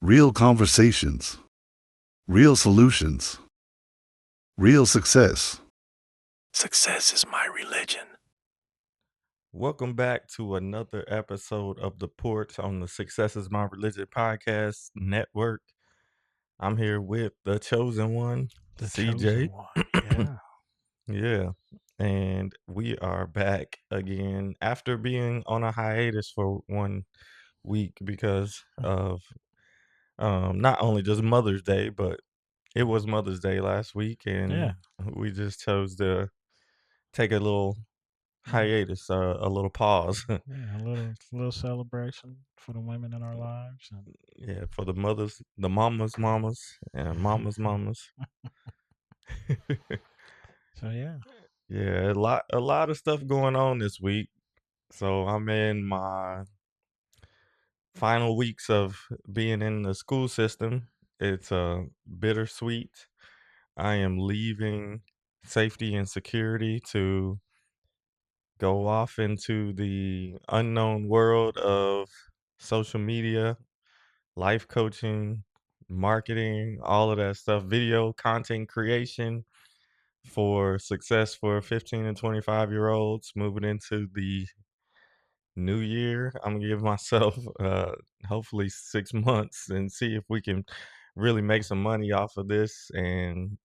Real conversations, real solutions, real success. Success is my religion. Welcome back to another episode of the Porch on the Success is My Religion podcast network. I'm here with the chosen one, The CJ. chosen one. Yeah. Yeah. And we are back again after being on a hiatus for 1 week because of not only just Mother's Day, but it was Mother's Day last week, and Yeah. we just chose to take a little Yeah. hiatus, a little pause. Yeah. A little celebration for the women in our lives. Yeah, for the mothers, the mamas, and mamas. So yeah. Yeah, a lot of stuff going on this week. So I'm in my final weeks of being in the school system. It's bittersweet. I am leaving safety and security to go off into the unknown world of social media, life coaching, marketing, all of that stuff, video content creation for success for 15 and 25-year-olds moving into the new year. I'm gonna give myself hopefully 6 months and see if we can really make some money off of this and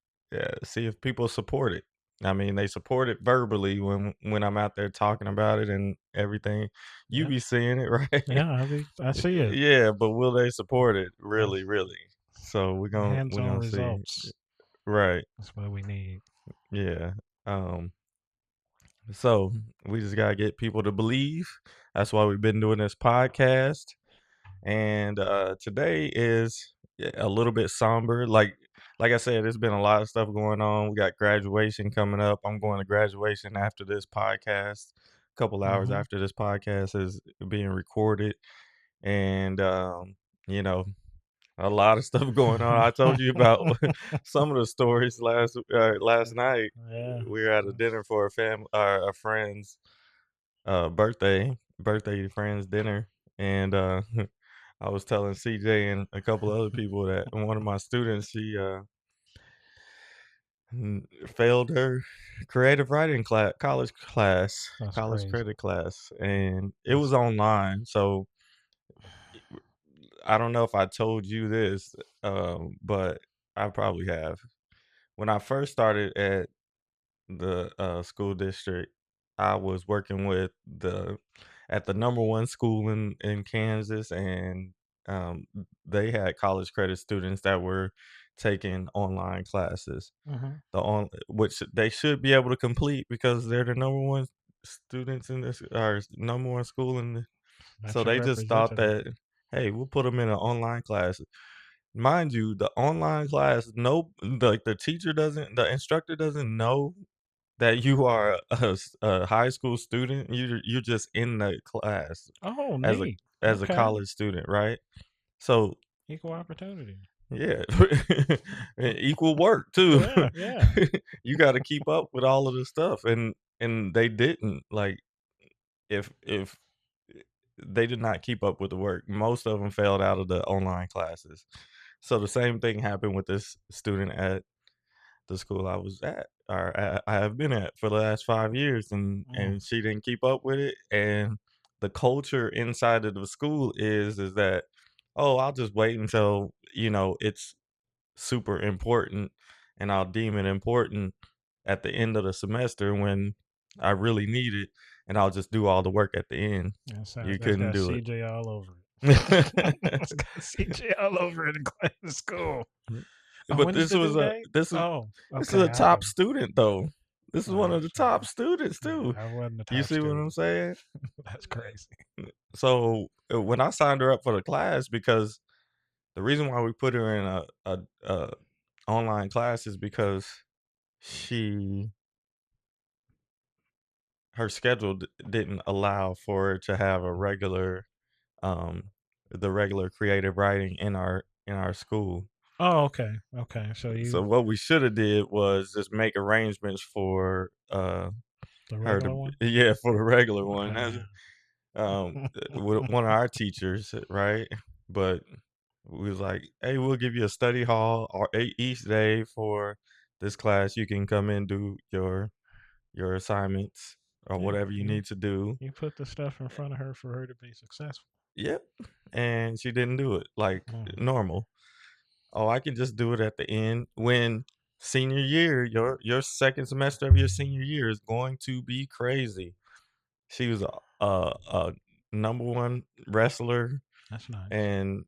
see if people support it. I mean, they support it verbally when I'm out there talking about it and everything. You Yeah. be seeing it, right? Yeah. I see it. Yeah, but will they support it? That's Really, really. So we're the gonna we're hands-on gonna see. results. Right. That's what we need. Yeah. Um so we just gotta get people to believe. That's why we've been doing this podcast. And today is a little bit somber. Like I said, there's been a lot of stuff going on. We got graduation coming up. I'm going to graduation after this podcast. A couple hours Mm-hmm. after this podcast is being recorded. And you know, a lot of stuff going on. I told you about some of the stories last night. Yeah. We were at a dinner for a friend's birthday friend's dinner, and I was telling CJ and a couple other people that one of my students she failed her creative writing class, That's college crazy. credit class, and it was That's online. So I don't know if I told you this, but I probably have. When I first started at the school district, I was working with the number one school in Kansas, and um, they had college credit students that were taking online classes. mm-hmm. Which they should be able to complete because they're the number one students in this or number one school in the, That's so your they just thought representative. that, hey, we'll put them in an online class. Mind you, the online class, no, the teacher doesn't, the instructor doesn't know that you are a high school student. You're just in the class Oh, as a neat. as a Okay. college student, right? So Equal opportunity. yeah, equal work too. Yeah. Yeah. You got to keep up with all of this stuff, and they didn't like if they did not keep up with the work. Most of them failed out of the online classes. So the same thing happened with this student at the school I was at, or I have been at for the last 5 years, Mm. and she didn't keep up with it. And the culture inside of the school is that, oh, I'll just wait until it's super important, and I'll deem it important at the end of the semester when I really need it, and I'll just do all the work at the end. You That's couldn't got do CJ all over it. it. It's got CJ all over it in the school. Oh, But when is this the was due a date? this is Oh, this is okay. a I get top it. student though. This is one of the top Sure. students too. Yeah, I wasn't a You top see what I'm student. saying? That's crazy. So when I signed her up for the class, because the reason why we put her in a online class is because she her schedule didn't allow for her to have um the regular creative writing in our school. Oh, okay. Okay. So So you what we should have did was just make arrangements for the her regular to one? yeah, for the regular one. Yeah. With one of our teachers, right? But We was like, "Hey, we'll give you a study hall or each day for this class. You can come in do your assignments or Yeah, whatever you need to do." you put the stuff in front of her for her to be successful. Yep, and she didn't do it like Mm. normal. Oh, I can just do it at the end when senior year, your second semester of your senior year is going to be crazy. She was a number one wrestler That's nice. and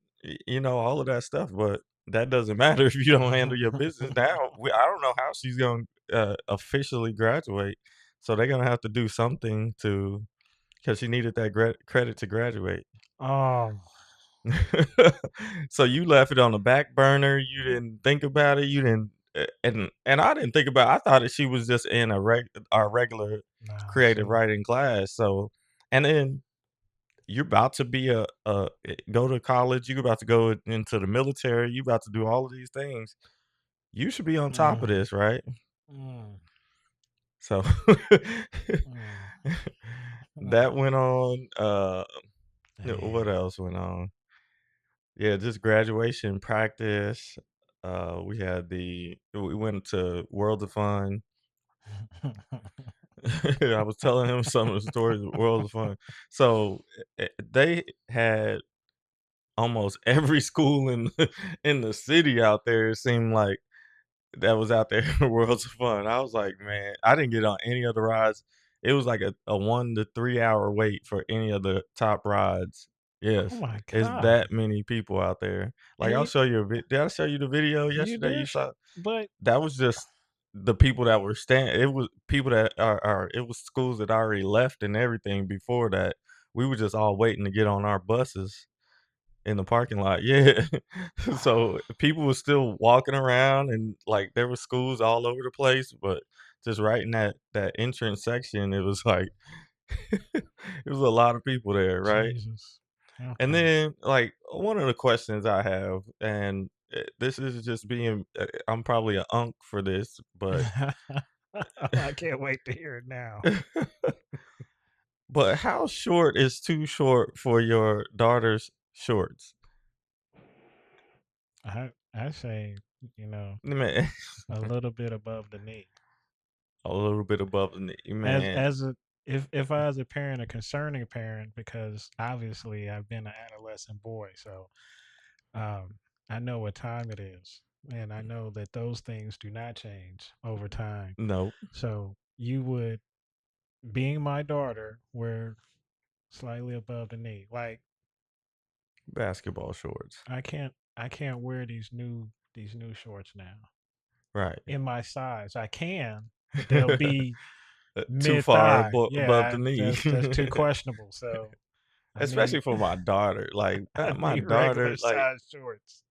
all of that stuff, but that doesn't matter if you don't handle your business. Now I don't know how she's going to officially graduate, so they're gonna have to do something to because she needed that credit to graduate. Oh, So you left it on the back burner, you didn't think about it, you didn't and I didn't think about I thought that she was just in our regular nah, creative see, writing class, so and then you're about to be go to college, you're about to go into the military, you about to do all of these things. You should be on top of mm, this, right? mm, So mm, that no, went on, what dang. else went on? Yeah, just graduation practice. We went to World of Fun. I was telling him some of the stories of World of Fun. So they had almost every school in in the city out there. It seemed like that was out there in Worlds of Fun. I was like, man, I didn't get on any of the rides. It was like a 1 to 3 hour wait for any of the top rides. Oh Yes, my it's god! that many people out there. Like And I'll show you did I show you the video you yesterday you did, saw? but That was just the people that were standing. It was people that it was schools that already left and everything before that. We were just all waiting to get on our buses in the parking lot, yeah. So, people were still walking around and, like, there were schools all over the place, but just right in that entrance section, it was like it was a lot of people there, right? Jesus. And Okay. then, like, one of the questions I have, and, this is just being I'm probably a unk for this, but I can't wait to hear it now. but how short is too short for your daughter's shorts? I say, you know, Man, a little bit above the knee. a little bit above the knee, As man. as a if I as a parent, a concerning parent, because obviously I've been an adolescent boy, so um, I know what time it is, and I know that those things do not change over time. No. So you would, being my daughter, wear slightly above the knee. Like Basketball shorts. I can't wear these new shorts now Right. in my size. I can, but they'll be Too mid far thigh. above Yeah, the knee. that's too questionable. So I Especially need for my daughter. Like, I my need regular daughter, like, size shorts.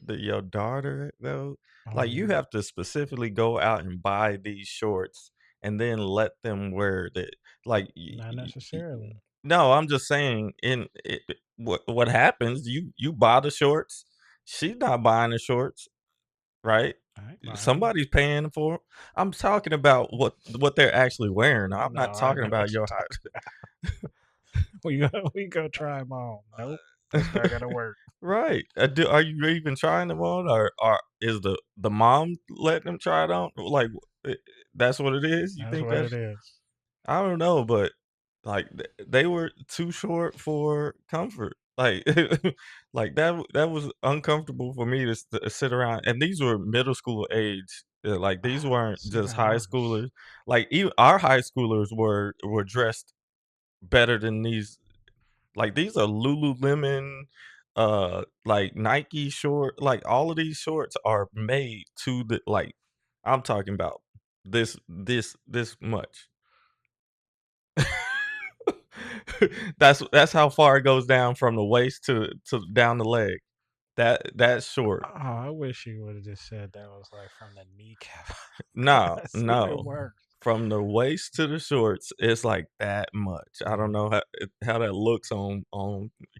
your daughter, though, Oh like, you yeah, have to specifically go out and buy these shorts and then let them wear the like, not necessarily. no, I'm just saying what happens, you buy the shorts, she's not buying the shorts. Right? I ain't buying them. Somebody's paying for 'em. I'm talking about what they're actually wearing. I'm No, not I talking know what about you're your talking height. about. We go try them on. Nope, that's not gonna work. Right. Are you even trying them on or is the mom letting them try it on? Like, that's what it is? You That's think what it that's is. I don't know, but, like, they were too short for comfort. Like like, that was uncomfortable for me to sit around and these were middle school age. Like, these weren't See, just the high hours. schoolers. Like, even our high schoolers were dressed better than these. Like, these are Lululemon, like, Nike short like, all of these shorts are made to the like, I'm talking about this much. That's how far it goes down from the waist to down the leg. That's short. Oh, I wish you would have just said that was like from the kneecap. No, That's even no. worse. From the waist to the shorts, it's like that much. I don't Mm, know how that looks on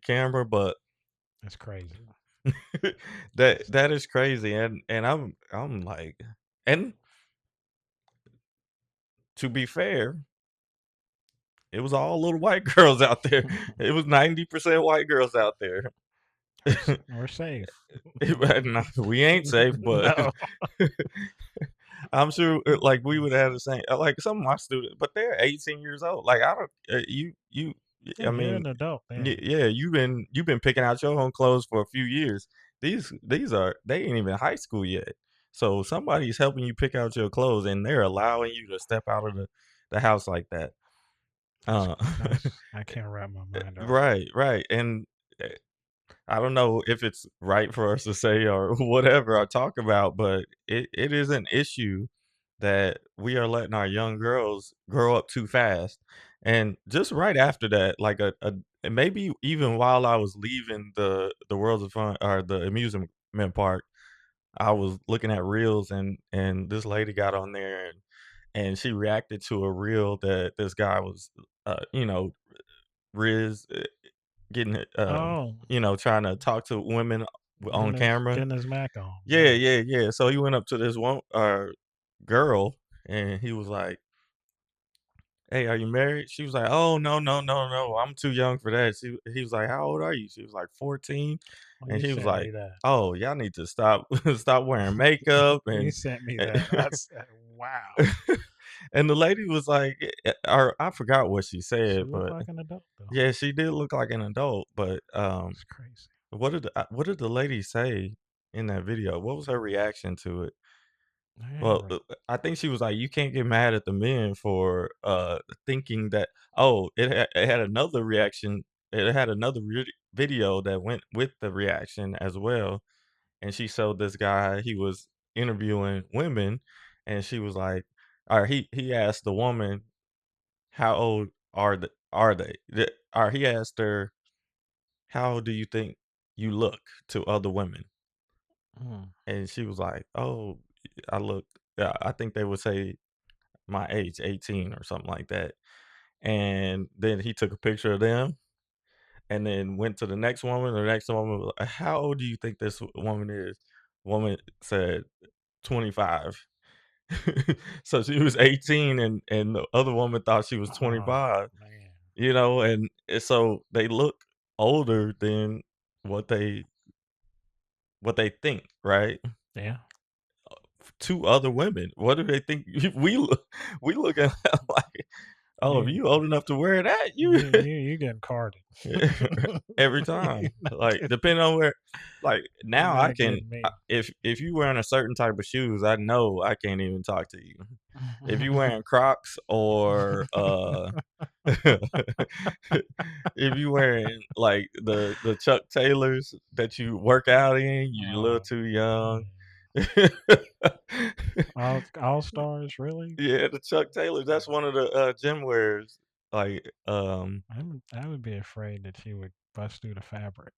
camera, but that's crazy. that is crazy, and I'm like and to be fair, it was all little white girls out there. It was 90% white girls out there. We're safe. No, we ain't safe, but No. I'm sure like we would have the same like some of my students, but they're 18 years old. Like I don't Yeah, I you're mean an adult then. yeah, you've been picking out your own clothes for a few years. These are they ain't even high school yet. So somebody's helping you pick out your clothes and they're allowing you to step out of the house like that. Uh That's I can't wrap my mind around. right. And uh, I don't know if it's right for us to say or whatever or talk about, but it is an issue that we are letting our young girls grow up too fast. And just right after that, like and maybe even while I was leaving the Worlds of Fun or the amusement park, I was looking at reels and this lady got on there and she reacted to a reel that this guy was Riz getting Oh, trying to talk to women on camera. getting his Mac on. Yeah. So he went up to this one girl and he was like, "Hey, are you married?" She was like, "Oh, no. I'm too young for that." He was like, "How old are you?" She was like, 14. Oh, And you he was sent like, me that. "Oh, y'all need to stop stop wearing makeup You and sent me that. I said, wow. and the lady was like, or I forgot what she She said, looked but like an adult though. yeah, she did look like an adult, but It's crazy. what did the lady say in that video? What was her reaction to it? Yeah, Well, I think she was like, "You can't get mad at the men for thinking that." Oh, it had another reaction. It had another video that went with the reaction as well, and she showed this guy. He was interviewing women, and she was like, or he asked the woman, "How old are they?" Or he asked her, "How do you think you look to other women?" Mm. And she was like, "Oh, I look." I think they would say my age, 18 or something like that. And then he took a picture of them and then went to the next woman. The next woman was like, "How old do you think this woman is?" Woman said 25. So she was 18 and the other woman thought she was Oh 25, man. and so they look older than what they what they think, right? Yeah. To other women. What do they think we looking at like, "Oh, if You you old enough to wear that, you." you getting carded. Every You're time, not like, getting, depending on where like, you're now I not can getting me. if you wearing a certain type of shoes, I know I can't even talk to you. If you wearing Crocs or, if you wearing, like, the Chuck Taylors that you work out in, you're a little Oh too young. man. All stars, really? Yeah, the Chuck Taylors, that's one of the, gym wears, like, I would be afraid that she would bust through the fabric.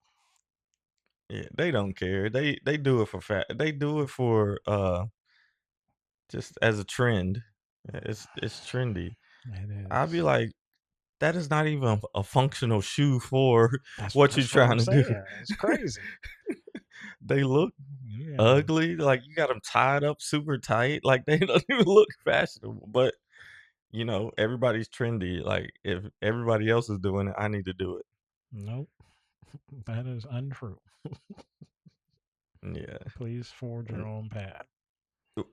yeah, they don't care. They do it for they do it for, just as a trend. It's trendy. It I'd be is. like, "That is not even a functional shoe for what you're That's what I'm trying to do." saying. It's crazy. They look Yeah. ugly, like, you got them tied up super tight, like, they don't even look fashionable, but, everybody's trendy, like, if everybody else is doing it, I need to do it. Nope. That is untrue. Yeah. Please forge your own path.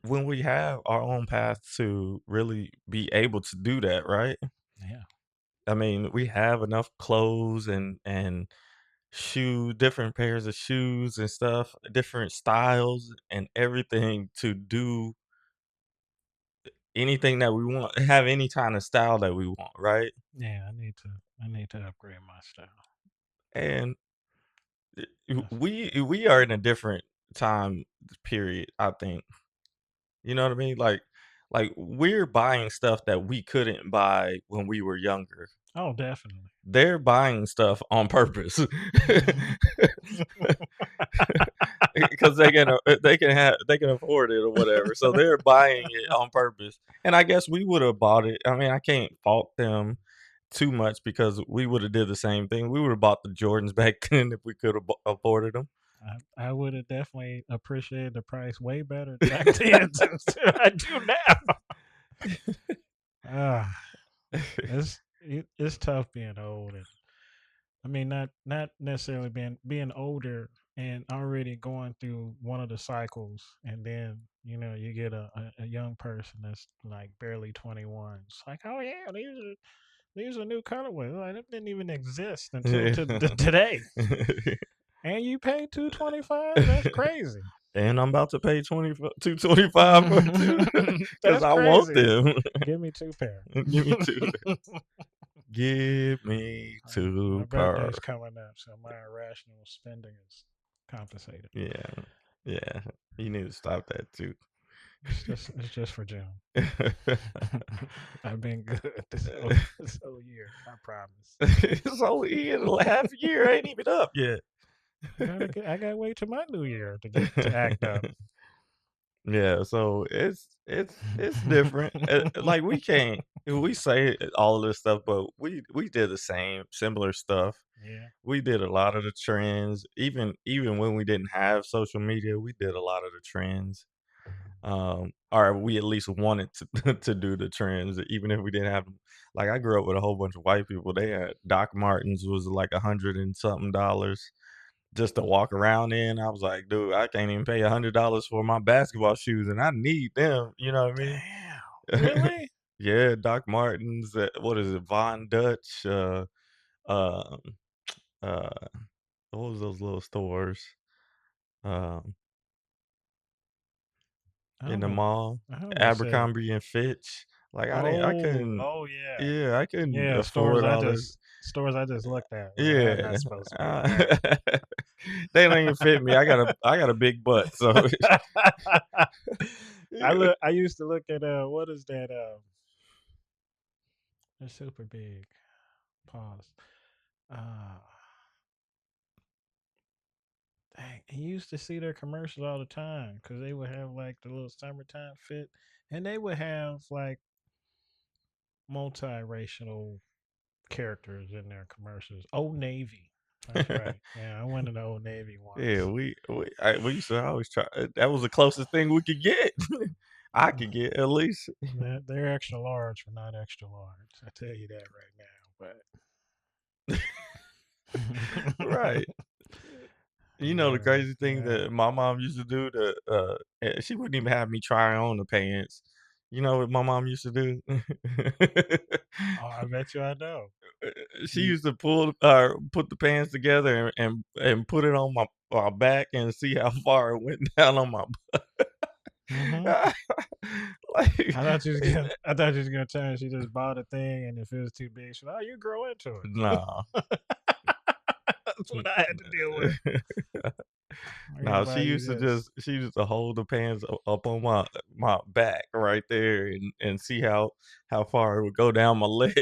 When we have our own path to really be able to do that, right? Yeah. I mean, we have enough clothes and different pairs of shoes and stuff, different styles and everything to do anything that we want, have any kind of style that we want, right? Yeah. I need to upgrade my style. And That's, we are in a different time period, I think. You know what I mean? Like we're buying stuff that we couldn't buy when we were younger. oh, definitely. They're buying stuff on purpose because they can afford it or whatever. So they're buying it on purpose. And I guess we would have bought it. I mean, I can't fault them too much because we would have did the same thing. We would have bought the Jordans back then if we could have afforded them. I would have definitely appreciated the price way better back then than I do now. Ah, it's tough being old, and I mean, not necessarily being older and already going through one of the cycles, and then you get a young person that's like barely 21. It's like, oh yeah, these are new colorways. Like, that didn't even exist until today. And you pay 225? That's crazy. And I'm about to pay 225 for it too, because That's I want crazy. them. Give me 2 pair. Give me two. Give me My 2 per. birthday's coming up, so my irrational spending is compensated. Yeah, yeah. You need to stop that too. It's just for June. I've been good this whole year. I promise. It's only in a half a year. Ain't even up yet. I gotta wait till my new year to act up. Yeah, so it's different. Like we can't we say all of this stuff, but we did the same similar stuff. Yeah. We did a lot of the trends, even when we didn't have social media. We did a lot of the trends. Or we at least wanted to to do the trends, even if we didn't have them. Like I grew up with a whole bunch of white people. They had Doc Martens was like $100 and something just to walk around in. I was like, dude, I can't even pay $100 for my basketball shoes, and I need them. You know what I mean? Damn. Really? Yeah, Doc Martens. What is it? Von Dutch. Um, uh, what was those little stores? Um, I in don't the know. mall, I almost said, Abercrombie and Fitch. Like I couldn't. oh yeah, Yeah, I couldn't yeah. afford all this. Stores I just looked at. Like, I'm Yeah, not supposed to be in there. they don't even fit me. I got a big butt, so yeah. I used to look at what is that they're super big. Pause. Uh Dang, and you used to see their commercials all the time because they would have like the little summertime fit, and they would have like multiracial characters in their commercials. Old Navy. That's right. Yeah, I went to the Old Navy Yeah, once. we used to always try. That was the closest thing we could get. I Uh, could get at least. they're extra large, but not extra large. I tell you that right now. Right. But You know the crazy thing yeah. that my mom used to do to she wouldn't even have me try on the pants. You know what my mom used to do? Oh, I bet you I know. She You. used to put the pants together and put it on my back and see how far it went down on my Hmm. like I thought you was gonna tell me she just bought a thing, and if it was too big, she's like, "Oh, you grow into it." nah. That's what I had to deal with. I gotta No, buy you this. she used to hold the pants up on my back right there and see how far it would go down my leg.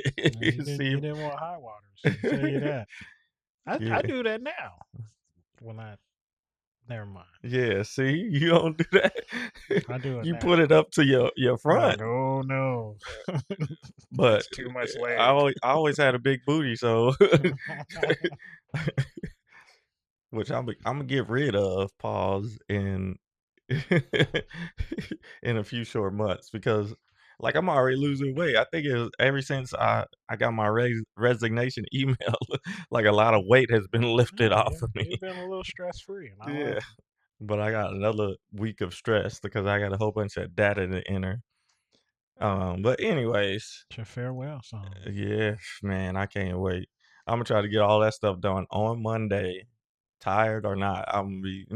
See You didn't want high waters. I tell you that. I yeah. do that now. When I Never mind. Yeah, see, you don't do that. I do it You put now. it up to your front. Like, oh no, But that's too much I leg. always had a big booty, so which I'm gonna get rid of, pause, in a few short months because like I'm already losing weight. I think it was ever since I got my resignation email, like a lot of weight has been lifted Yeah, off of you've me. been a little stress free, and I Yeah, like it. but I got another week of stress because I got a whole bunch of data to enter. But anyways, It's your farewell song. yeah, man, I can't wait. I'm gonna try to get all that stuff done on Monday, tired or not. I'm gonna be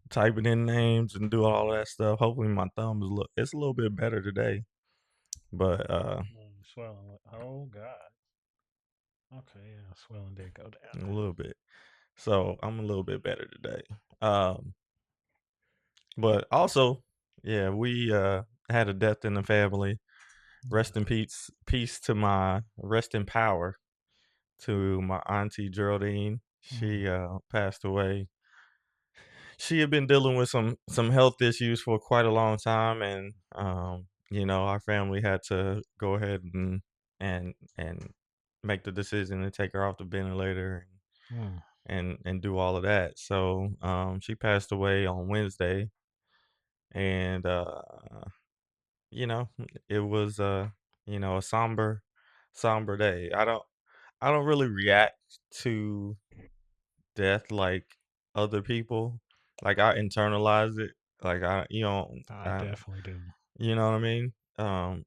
typing in names and do all that stuff. Hopefully my thumb is it's a little bit better today, but Swelling. Oh God. Okay, yeah, swelling did go down a now. little bit. So I'm a little bit better today. Um, but also, yeah, we had a death in the family. Rest in peace to my rest in power to my auntie Geraldine. Mm, She passed away. She had been dealing with some health issues for quite a long time, and our family had to go ahead and make the decision to take her off the ventilator mm, and do all of that. So she passed away on Wednesday, and you know it was a somber day. I don't really react to death like other people. Like I internalize it. Like I definitely do. you know what I mean?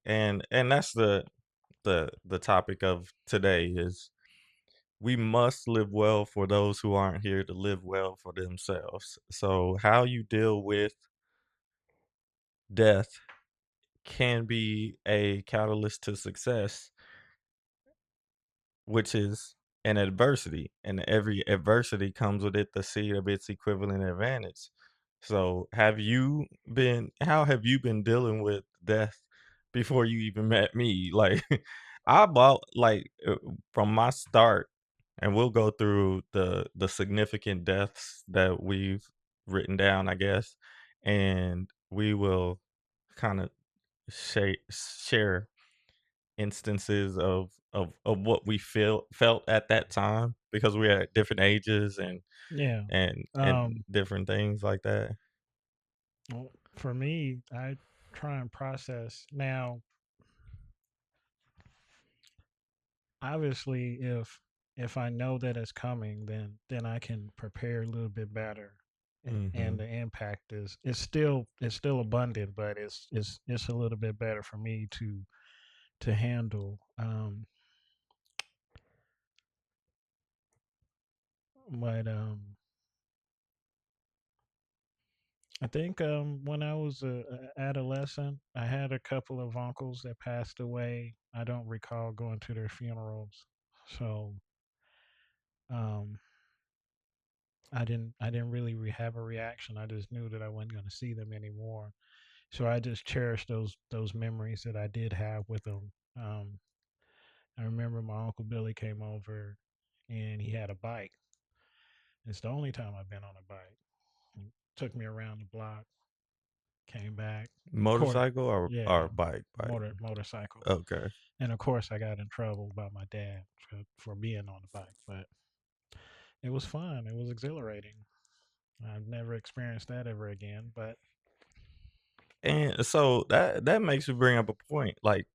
And that's the topic of today is we must live well for those who aren't here to live well for themselves. So how you deal with death can be a catalyst to success, which is an adversity, and every adversity comes with it the seed of its equivalent advantage. So, how have you been dealing with death before you even met me? Like, I bought from my start, and we'll go through the significant deaths that we've written down, I guess, and we will kind of share instances of what we felt at that time because we're at different ages Yeah. and different things like that. Well, for me, I try and process. Now, obviously, if I know that it's coming, then I can prepare a little bit better. And Mhm. the impact is still abundant, but it's a little bit better for me to handle. But I think when I was a adolescent, I had a couple of uncles that passed away. I don't recall going to their funerals, so um, I didn't really have a reaction. I just knew that I wasn't going to see them anymore. So I just cherished those memories that I did have with them. I remember my uncle Billy came over, and he had a bike. It's the only time I've been on a bike. He took me around the block, came back. Of course, Motorcycle or yeah, bike? motorcycle. Okay. And of course, I got in trouble by my dad for being on the bike, but it was fun. It was exhilarating. I've never experienced that ever again, but And so that makes me bring up a point. Like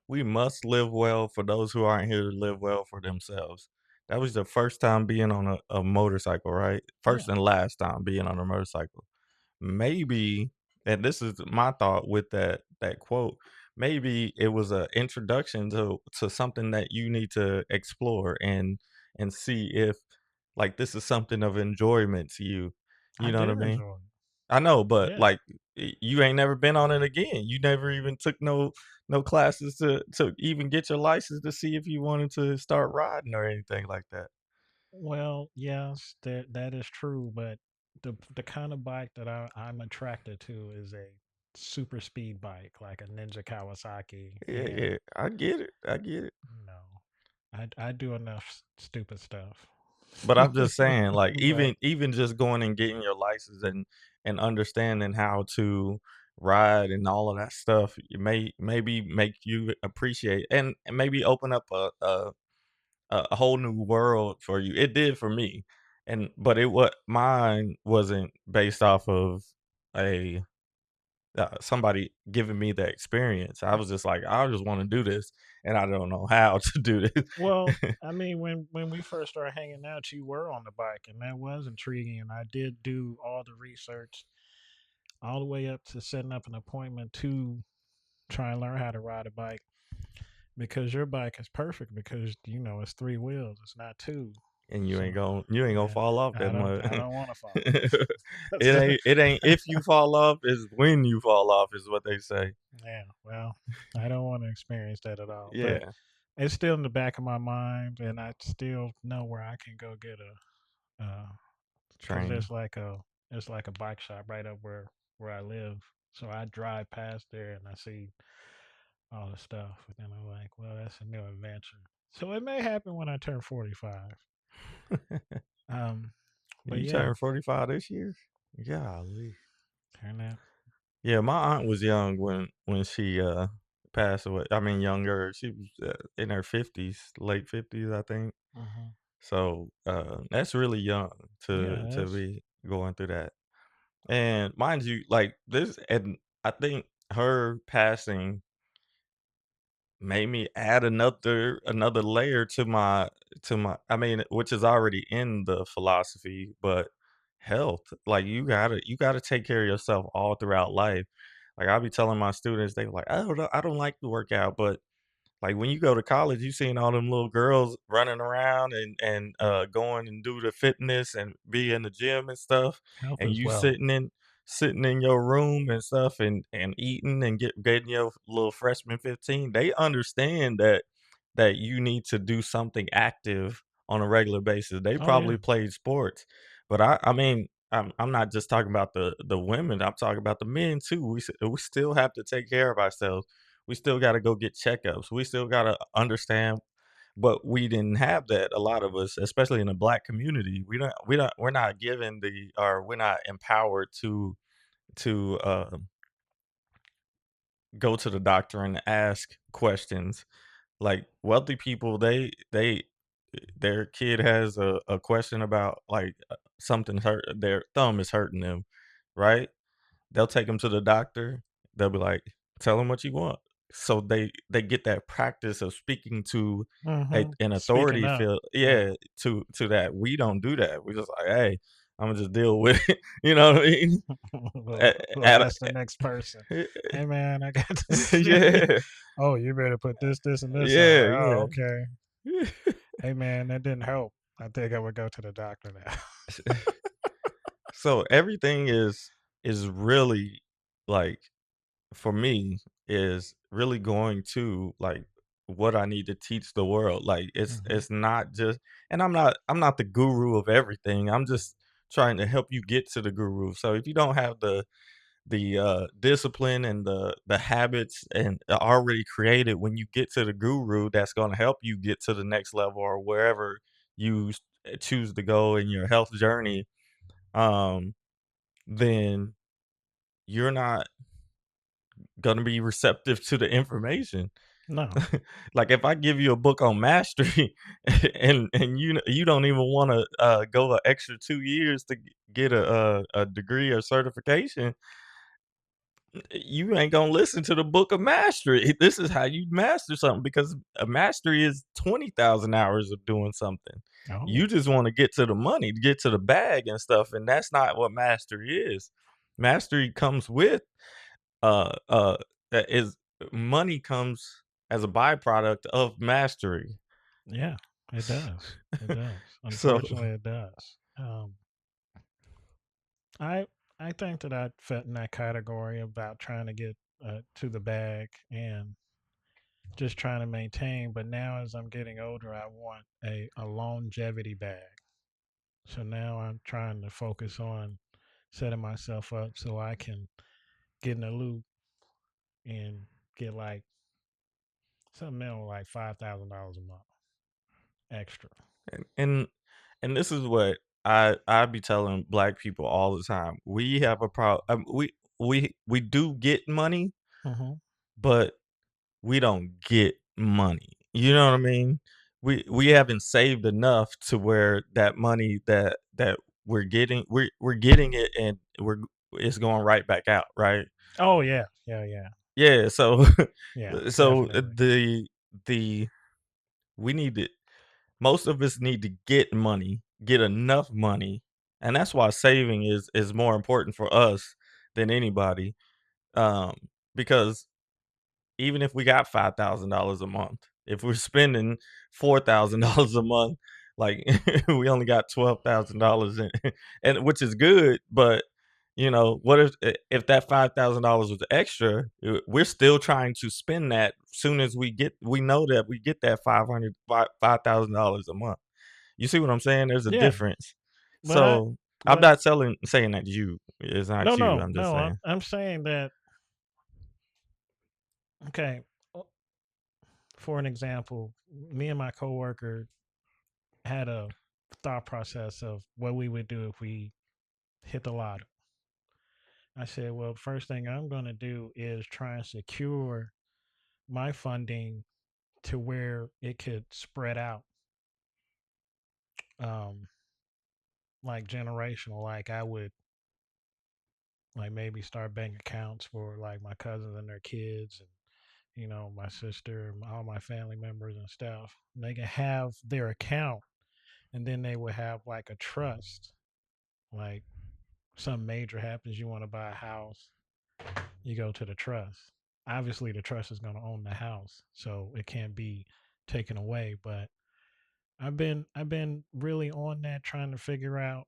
we must live well for those who aren't here to live well for themselves. That was the first time being on a motorcycle, right? First yeah, and last time being on a motorcycle. Maybe, and this is my thought with that quote, maybe it was an introduction to something that you need to explore and see if like this is something of enjoyment to you. I You know what I do mean? enjoy it. I know, but Yeah. like you ain't never been on it again. You never even took no classes to even get your license to see if you wanted to start riding or anything like that. Well, yes, that is true, but the kind of bike that I'm attracted to is a super speed bike, like a Ninja Kawasaki, Yeah, and yeah, I get it. I get it. no, I do enough stupid stuff. But I'm just saying, like, But even just going and getting your license and understanding how to ride and all of that stuff, it may maybe make you appreciate and maybe open up a whole new world for you. It did for me, and but it what mine wasn't based off of a somebody giving me the experience. I was just like, I just want to do this, and I don't know how to do this. well, I mean, when we first started hanging out, you were on the bike, and that was intriguing. And I did do all the research, all the way up to setting up an appointment to try and learn how to ride a bike. Because your bike is perfect because it's three wheels, it's not two. And So you ain't gonna yeah, fall off I that don't much. I don't want to fall off. It ain't if you fall off, it's when you fall off is what they say. Yeah, well, I don't want to experience that at all. But Yeah, it's still in the back of my mind, and I still know where I can go get because trainer. there's like a bike shop right up where I live. So I drive past there and I see all the stuff, and then I'm like, well, that's a new adventure. So it may happen when I turn 45. Um, but You yeah, turned 45 this year? Golly. turn that. Yeah, my aunt was young when she passed away. I mean younger. She was in her 50s, late 50s, I think. Hmm. So that's really young Yeah, to that's be going through that. And mind you, like this, and I think her passing made me add another layer to to my I mean, which is already in the philosophy, but health, like, you gotta take care of yourself all throughout life. Like, I'll be telling my students, they like, I don't like to work out," but like when you go to college, you seen all them little girls running around and going and do the fitness and be in the gym and stuff, Health and as you well. sitting in your room and stuff and eating and getting your little freshman 15. They understand that you need to do something active on a regular basis. They Oh yeah. probably played sports, but I mean. I'm not just talking about the women. I'm talking about the men too. We still have to take care of ourselves. We still gotta go get checkups. We still gotta understand, but we didn't have that, a lot of us, especially in the Black community. We're not given the or we're not empowered to go to the doctor and ask questions. Like, wealthy people, their kid has a question about, like, something hurt their thumb is hurting them, right? They'll take them to the doctor. They'll be like, "Tell them what you want." So they get that practice of speaking to an Speaking authority up. feel, Yeah. yeah, to that. We don't do that. We just like, "Hey, Imma just deal with it." You know what I mean? we'll, At we'll at ask the next person. a Hey man, I got this. yeah. Oh, you better put this and this on. Yeah, Like, oh, yeah. okay. Hey man, that didn't help. I think I would go to the doctor now. So everything is really, like, for me, is really going to, like, what I need to teach the world. Like, hmm it's not just, and I'm not the guru of everything. I'm just trying to help you get to the guru. So if you don't have the discipline and the habits and already created, when you get to the guru that's going to help you get to the next level or wherever you choose to go in your health journey, um then you're not going to be receptive to the information. No. Like, if I give you a book on mastery and you don't even want to go an extra 2 years to get a degree or certification, you ain't gonna listen to the book of mastery. This is how you master something, because a mastery is 20,000 hours of doing something. Oh, You just want to get to the money, get to the bag and stuff, and that's not what mastery is. Mastery comes with that is money comes as a byproduct of mastery. yeah. It does. It does. So Unfortunately, it does. I I think that I fit in that category about trying to get to the bag and just trying to maintain. But now, as I'm getting older, I want a longevity bag. So now I'm trying to focus on setting myself up so I can get in the loop and get like something else like $5,000 a month extra. and and this is what I be telling Black people all the time. We have a problem. We do get money, hmm but we don't get money. You know what I mean? We haven't saved enough to where that money that we're getting it, and it's going right back out, right? Oh yeah, yeah, yeah, Yeah, so yeah, so definitely. the we need to most of us need to get money, get enough money, and that's why saving is more important for us than anybody. Um, because even if we got $5,000 a month, if we're spending $4,000 a month, like, we only got $12,000 in, and which is good, but what if that $5,000 was extra, we're still trying to spend that. Soon as we know that we get that $5,000 a month. You see what I'm saying? There's a Yeah, difference. but I So I'm but not saying that you it's no, not you. no, I'm just no. saying. I'm saying that okay. For an example, me and my coworker had a thought process of what we would do if we hit the lotto. I said, well, first thing I'm going to do is try and secure my funding to where it could spread out, um, like generational. Like I would like maybe start bank accounts for like my cousins and their kids, my sister, all my family members and stuff. They can have their account, and then they would have like a trust. Like something major happens, you want to buy a house, you go to the trust. Obviously, the trust is going to own the house, so it can't be taken away. But I've been really on that, trying to figure out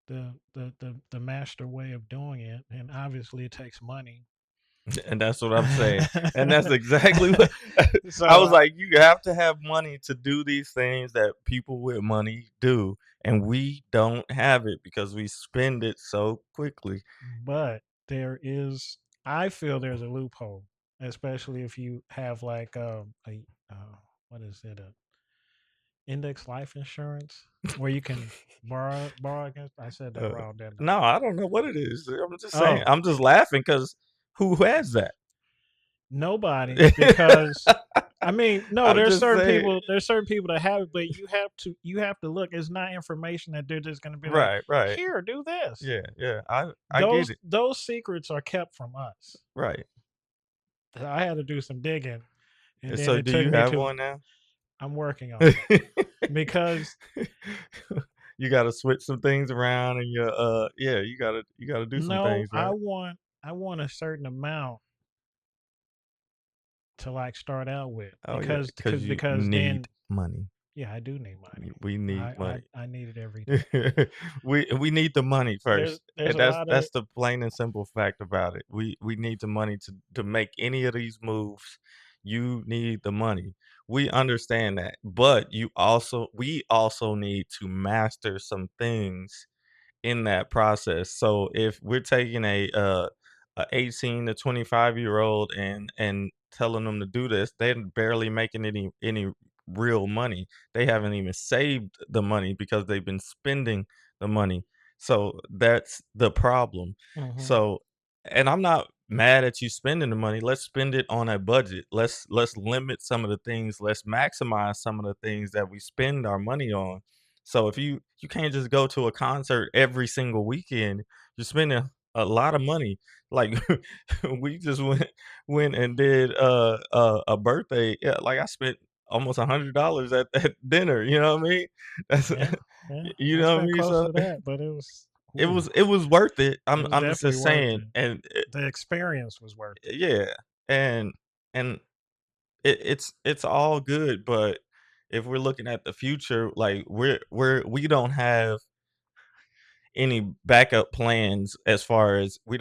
the master way of doing it, and obviously it takes money. And that's what I'm saying. And that's exactly what I So was like, you have to have money to do these things that people with money do. And we don't have it because we spend it so quickly. but I feel there's a loophole, especially if you have like a what is it, a index life insurance where you can borrow against. I said that Uh, wrong, didn't no, I don't know what it is. I'm just I? saying. Oh, I'm just laughing because who has that? nobody, because I mean, no, I'm there's just certain saying. people, there's certain people that have it, but you have to look. It's not information that they're just going to be like, Right, right. here, do this. Yeah, yeah. I get Those it. those secrets are kept from us. Right. So I had to do some digging, and And then so it do took you me have to. one now? I'm working on it because You gotta switch some things around and yeah, you gotta do some no, things, I right? want I want a certain amount to like start out with, Oh yeah, because because you because then need money. yeah, I do need money. We need I I, money. I need it every day. We need the money There's first, there's and a lot of that's the plain and simple fact about it. We need the money to make any of these moves. You need the money. We understand that, but we also need to master some things in that process. So if we're taking a 18 to 25-year-old and telling them to do this, they're barely making any real money. They haven't even saved the money because they've been spending the money. So that's the problem. hmm So and I'm not mad at you spending the money. Let's spend it on a budget. Let's limit some of the things. Let's maximize some of the things that we spend our money on. So if you can't just go to a concert every single weekend, you're spending a lot of money. Like we just went and did a birthday. Yeah, like I spent almost $100 at dinner. You know what I mean? That's Yeah, yeah. you I know what I spent mean. close So to that, but it was it ooh, was it was worth it. it was I'm just definitely worth saying, it. and The experience was worth it. yeah, and and it's all good, but if we're looking at the future, like we don't have any backup plans as far as we're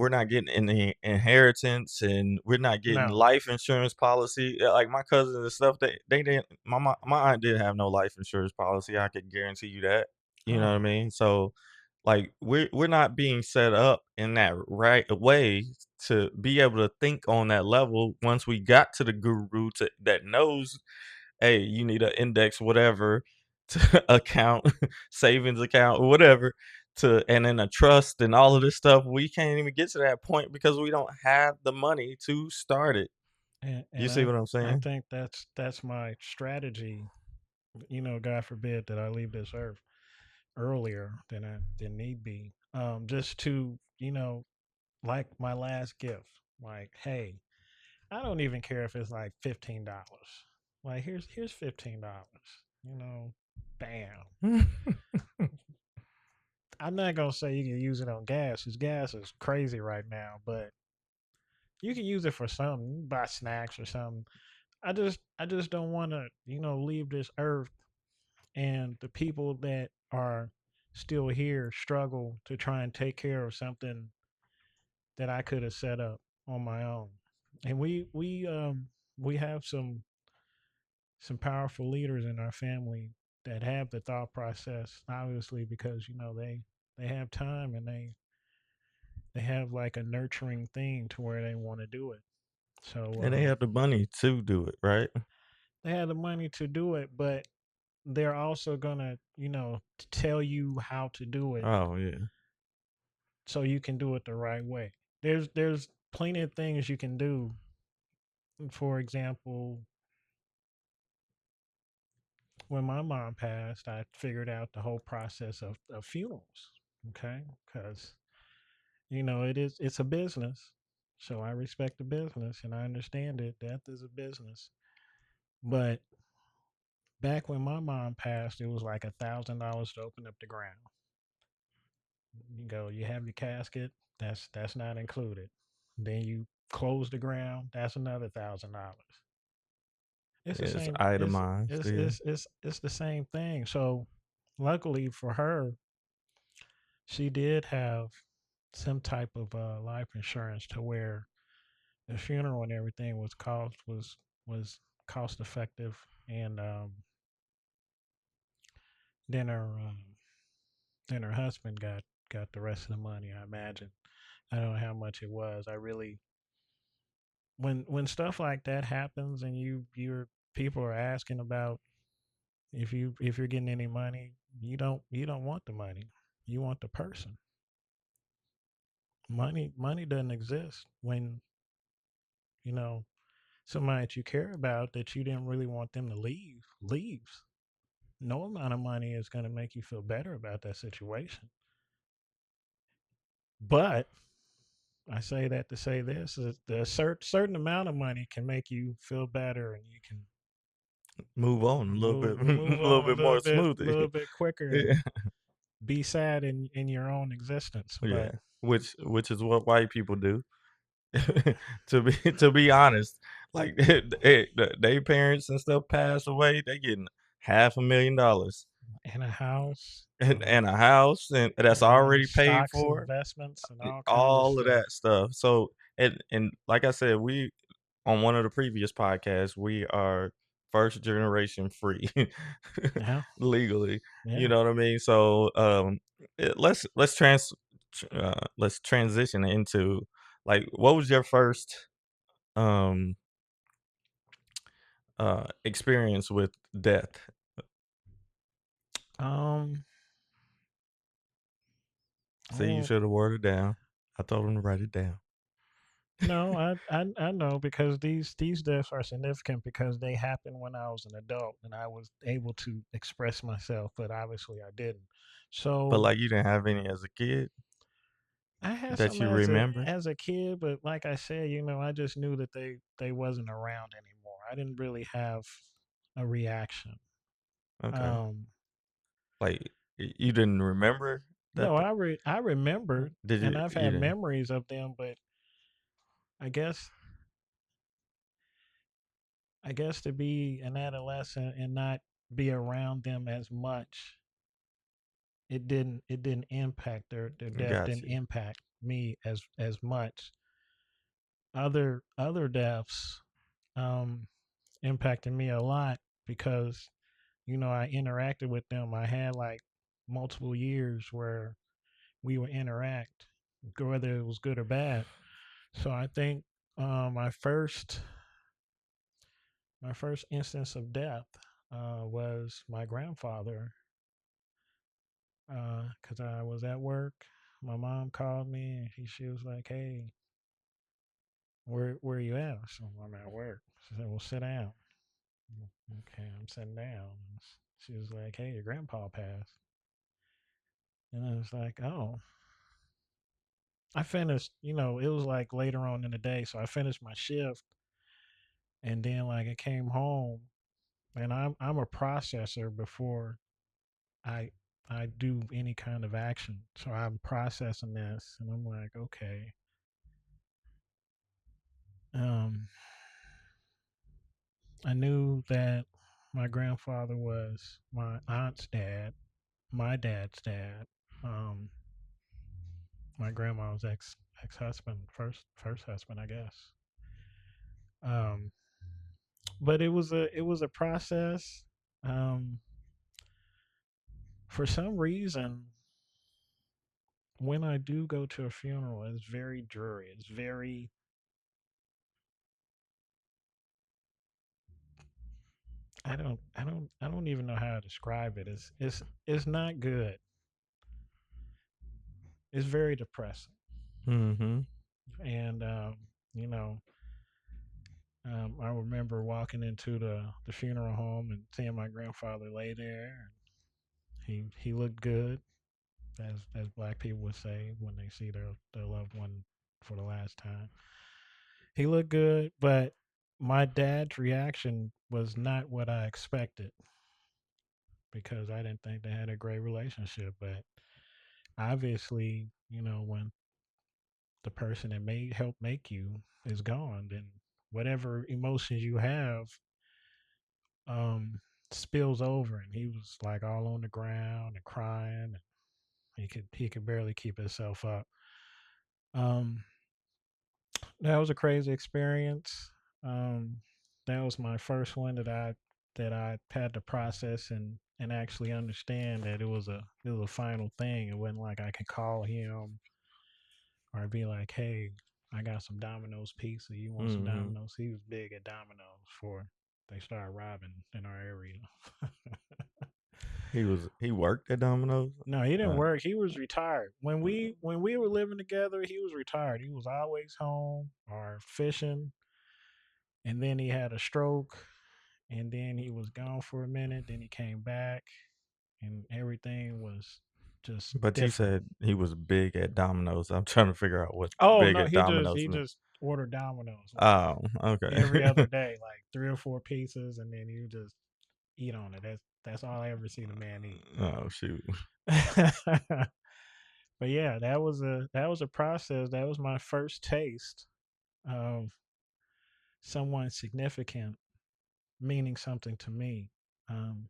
not getting any inheritance and we're not getting No. life insurance policy. Like my cousins and stuff, they didn't my aunt didn't have no life insurance policy. I can guarantee you that. You know what I Oh, mean? So like we're not being set up in that right way to be able to think on that level once we got to the guru that knows, hey, you need an index whatever to account, savings account or whatever to and then a trust and all of this stuff. We can't even get to that point because we don't have the money to start it. and You and see I what I'm I saying? think that's my strategy. God forbid that I leave this earth earlier than need be. Just to like my last gift. Like, hey, I don't even care if it's like $15. Like, here's $15. Bam. I'm not gonna say you can use it on gas, because gas is crazy right now, but you can use it for something, buy snacks or something. I just don't want to, leave this earth and the people that are still here struggle to try and take care of something that I could have set up on my own. And we have some powerful leaders in our family that have the thought process, obviously, because they have time, and they have like a nurturing thing to where they want to do it. So And they have the money to do it, right? they have the money to do it, but they're also gonna tell you how to do it Oh yeah. so you can do it the right way. There's plenty of things you can do. For example, when my mom passed, I figured out the whole process of funerals. Okay, because it's a business, So I respect the business and I understand it. Death is a business. But back when my mom passed, it was like $1,000 to open up the ground. You go, you have your casket, that's not included. Then you close the ground, that's another $1,000. It's the It's same. itemized. Yeah. It's the same thing. So, luckily for her, she did have some type of life insurance to where the funeral and everything was cost effective, and then her then her husband got the rest of the money. I imagine. I don't know how much it was. I really when stuff like that happens and your people are asking about if you're getting any money, you don't want the money. You want the person. Money doesn't exist when, you know, somebody that you care about that you didn't really want them to leave leaves. No amount of money is going to make you feel better about that situation. But I say that to say this is the certain amount of money can make you feel better and you can Move on a little bit, move a little on bit more a smoothly. little bit quicker Yeah. and be sad in your own existence. Yeah. But Which is what white people do. To be honest, like they parents and stuff pass away, they getting $500,000 in a house, and a house and that's already paid stocks, for, investments, and all kinds of all of stuff. that stuff. So and like I said, we on one of the previous podcasts, we are first generation free Yeah, legally. You yeah. know what I mean? So let's transition into like what was your first um experience with death? Um. See, you Well, should have wrote it down. I told him to write it down. no, I know because these deaths are significant because they happened when I was an adult and I was able to express myself, but obviously I didn't. But So like you didn't have any as a kid I had that some you remember? as a kid, but like I said, I just knew that they wasn't around anymore. I didn't really have a reaction. Okay. Um, Like you didn't remember that no, I remembered, did and you I've you had didn't memories of them, but I guess to be an adolescent and not be around them as much, it didn't impact their death got didn't you. impact me as much. Other deaths um impacted me a lot because I interacted with them. I had like multiple years where we would interact, whether it was good or bad. So I think my first instance of death was my grandfather, because I was at work. My mom called me and she was like, "Hey, where you at?" So I'm at work. She said, "Well, sit down." Okay, I'm sitting down. She was like, "Hey, your grandpa passed," and I was like, "Oh." I finished. It was like later on in the day, so I finished my shift, and then like I came home, and I'm a processor before I I do any kind of action. So I'm processing this and I'm like, okay. Um I knew that my grandfather was my aunt's dad, my dad's dad, um, my grandma's ex husband, first husband, I guess. Um, but it was a process. Um, for some reason, when I do go to a funeral, it's very dreary. It's very I don't even know how to describe it. It's not good. It's very depressing. Mhm. And you know, I remember walking into the funeral home and seeing my grandfather lay there. He looked good, as black people would say when they see their loved one for the last time. He looked good, but my dad's reaction was not what I expected because I didn't think they had a great relationship. But obviously, when the person that made help make you is gone, then whatever emotions you have um spills over, and he was like all on the ground and crying, and he could barely keep himself up. Um that was a crazy experience. Um that was my first one that I had to process and actually understand that it was a final thing. It wasn't like I could call him or be like, "Hey, I got some Domino's pizza. You want some Hmm. Domino's?" He was big at Domino's before they started robbing in our area. He worked at Domino's. No, he didn't Uh, work. He was retired. When we were living together, he was retired. He was always home or fishing, and then he had a stroke, and then he was gone for a minute. Then he came back, and everything was just but you different. said he was big at Domino's. I'm trying to figure out what Oh big no, at he just Domino's he meant. just ordered Domino's like Oh, every okay. other day, like 3 or 4 pizzas, and then you just eat on it. That's all I ever seen a man eat. Oh shoot. But yeah, that was a process. That was my first taste of someone significant meaning something to me. Um,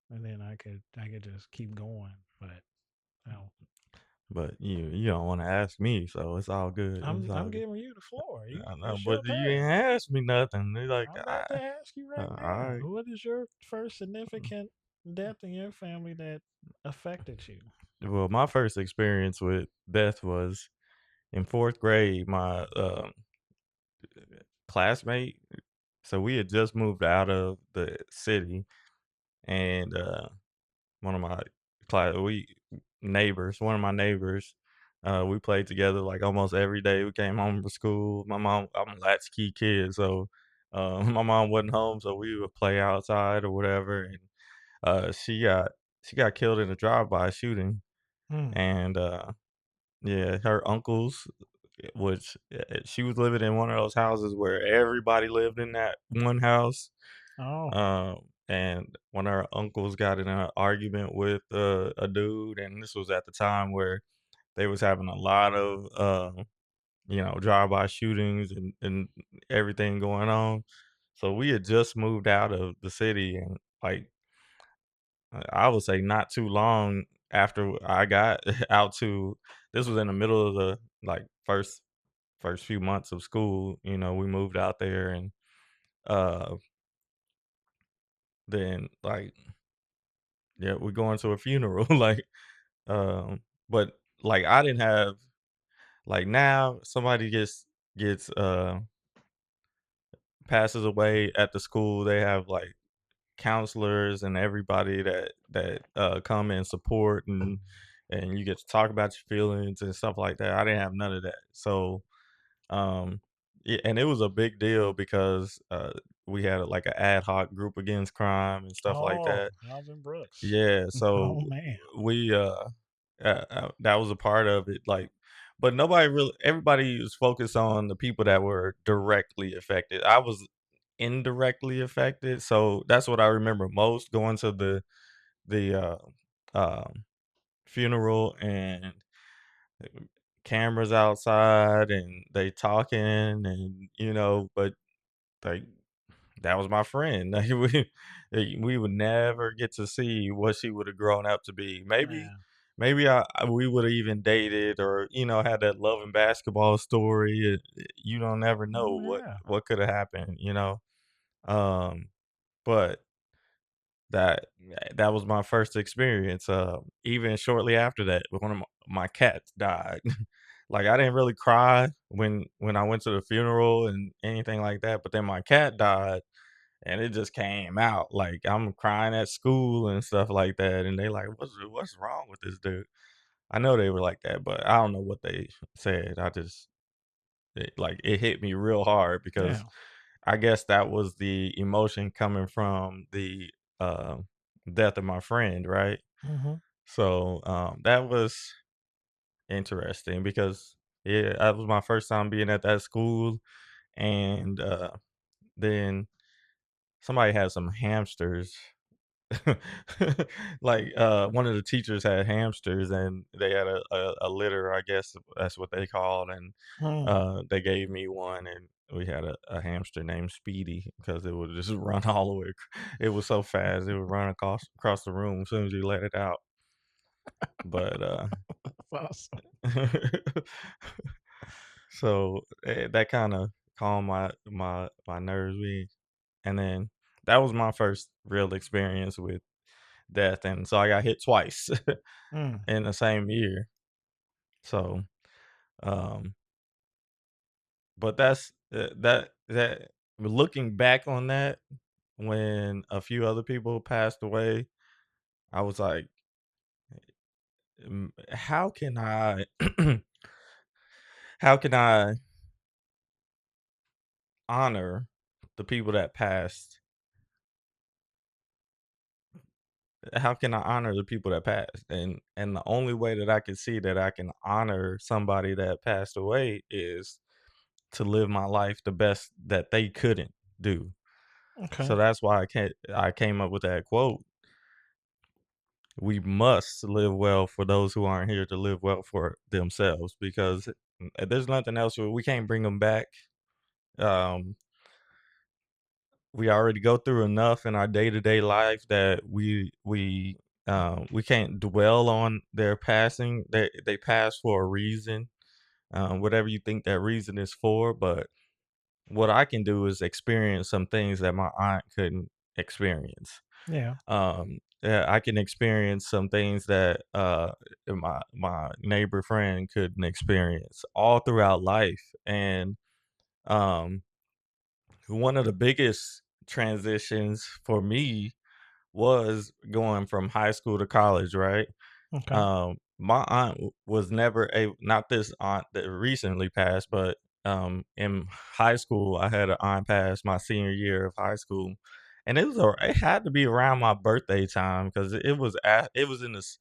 and then I could just keep going, but no, But you don't want to ask me, so it's all good. It's I'm all good. giving you the floor. I know, It's but your you ain't day. asked me nothing. They like, I'm about to ask you right all now. right. What is your first significant death in your family that affected you? Well, my first experience with death was in fourth grade. My classmate. So we had just moved out of the city, and one of my one of my neighbors, we played together like almost every day. We came home from school. My mom, I'm a latchkey kid, so my mom wasn't home, so we would play outside or whatever. And she got killed in a drive-by shooting, Hmm. and yeah, her uncles, which she was living in one of those houses where everybody lived in that one house. Oh. And one of her uncles got in an argument with a dude, and this was at the time where they was having a lot of drive-by shootings and everything going on. So we had just moved out of the city, and like I would say not too long after I got out to this was in the middle of the like first few months of school. We moved out there, and uh then like yeah, we're going to a funeral. Like but like I didn't have like now somebody gets passes away at the school, they have like counselors and everybody that come and support, and you get to talk about your feelings and stuff like that. I didn't have none of that. So um yeah, and it was a big deal because we had like an ad hoc group against crime and stuff like Oh, that. Alvin Brooks. Yeah, so Oh man. we that was a part of it, like, but nobody really everybody was focused on the people that were directly affected. I was indirectly affected, so that's what I remember most, going to the um, funeral, and cameras outside and they talking, and but like that was my friend. Like we would never get to see what she would have grown up to be. Yeah. Maybe we would have even dated, or had that love and basketball story. You don't ever know Oh yeah. what could have happened. Um, but that was my first experience. Even shortly after that, one of my cats died. Like I didn't really cry when I went to the funeral and anything like that, but then my cat died, and it just came out. Like I'm crying at school and stuff like that, and they like, what's wrong with this dude? I know they were like that, but I don't know what they said. It hit me real hard Yeah. because I guess that was the emotion coming from the uh, death of my friend, right? Hmm. So that was interesting because yeah, that was my first time being at that school, and then somebody had some hamsters. Like one of the teachers had hamsters, and they had a litter, I guess that's what they called, and Mm. they gave me one, and we had a hamster named Speedy because it would just run all the way. It was so fast, it would run across the room as soon as you let it out. But That's awesome. so that kind of calmed my nerves. And then that was my first real experience with death, and so I got hit twice Mm. in the same year. So, um, but that looking back on that, when a few other people passed away, I was like, how can I, how can I honor the people that passed? How can I honor the people that passed? And the only way that I can see that I can honor somebody that passed away is to live my life the best that they couldn't do. Okay. So that's why I came up with that quote. We must live well for those who aren't here to live well for themselves, because there's nothing else. We can't bring them back. Um, we already go through enough in our day-to-day life that we can't dwell on their passing. They pass for a reason, whatever you think that reason is for. But what I can do is experience some things that my aunt couldn't experience. Yeah. Yeah, I can experience some things that my neighbor friend couldn't experience all throughout life. And um, one of the biggest transitions for me was going from high school to college, right? Okay. My aunt was never a not this aunt that recently passed, but in high school, I had an aunt pass my senior year of high school, and it had to be around my birthday time because it was in this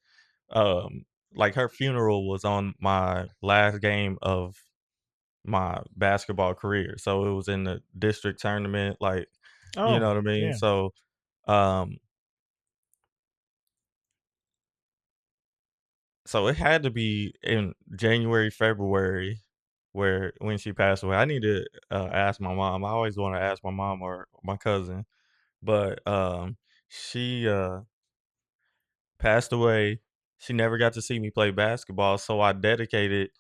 um like her funeral was on my last game of my basketball career, so it was in the district tournament, like you know Oh, what I mean. yeah. Um, So it had to be in January, February, where when she passed away. I need to ask my mom. I always want to ask my mom or my cousin, but she passed away. She never got to see me play basketball, so I dedicated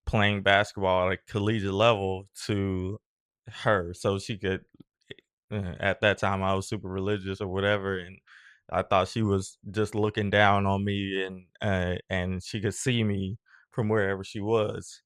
playing basketball at a collegiate level to her, so she could. At that time, I was super religious or whatever, and I thought she was just looking down on me, and she could see me from wherever she was.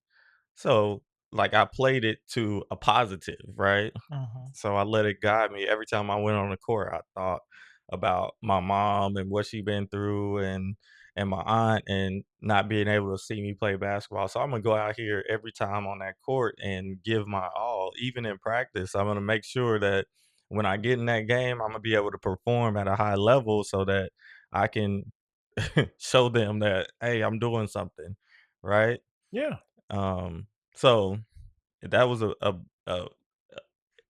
So, like, I played it to a positive, right? Mhm. So I let it guide me. Every time I went on the court, I thought about my mom and what she been through, and my aunt, and not being able to see me play basketball. So I'm gonna go out here every time on that court and give my all, even in practice. I'm gonna make sure that when I get in that game, I'm gonna be able to perform at a high level so that I can show them that, hey, I'm doing something, right? Yeah. Um, so that was a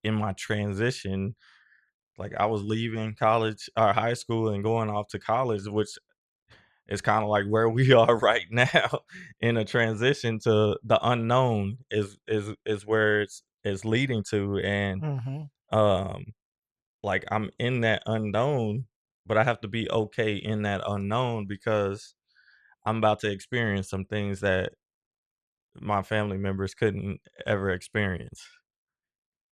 in my transition, like I was leaving college or high school and going off to college, which is kind of like where we are right now in a transition to the unknown is where it's leading to. And Mhm. um like I'm in that unknown, but I have to be okay in that unknown because I'm about to experience some things that my family members couldn't ever experience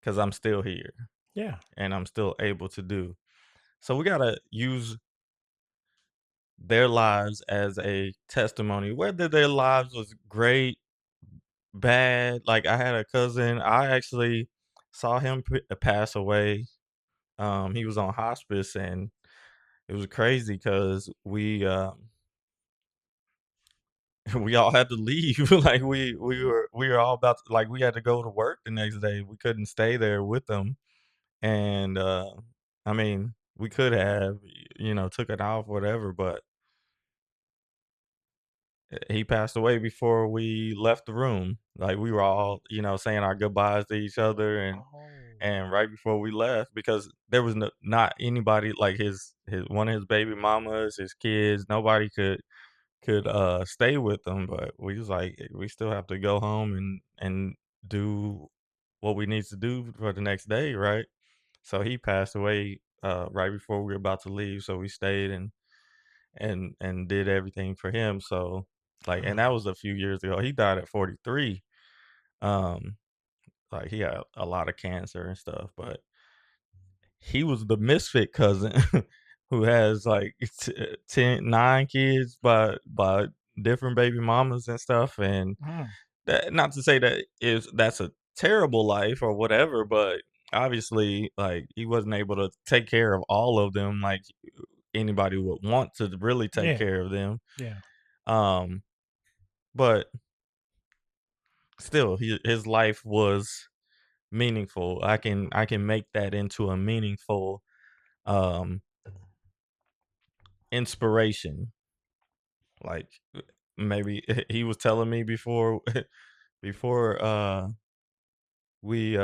because I'm still here Yeah. and I'm still able to do. So we gotta use their lives as a testimony, whether their lives was great, bad. Like I had a cousin, I actually saw him pass away. He was on hospice, and it was crazy because we all had to leave. Like we were all about to, like we had to go to work the next day. We couldn't stay there with them, and I mean we could have took it off, whatever, but he passed away before we left the room. Like, we were all, saying our goodbyes to each other, Oh. and right before we left, because there was not anybody, like his one of his baby mamas, his kids, nobody could stay with them, but we was like, we still have to go home and do what we need to do for the next day, right? So he passed away right before we were about to leave, so we stayed and did everything for him. So, like, and that Oh. was a few years ago. He died at 43. Um, like, he had a lot of cancer and stuff, but he was the misfit cousin who has like 9 kids by different baby mamas and stuff. And Mm. that, not to say that's a terrible life or whatever, but obviously, like, he wasn't able to take care of all of them like anybody would want to really take Yeah. care of them. Yeah. Um, but still, his life was meaningful. I can make that into a meaningful um inspiration. Like, maybe he was telling me before before we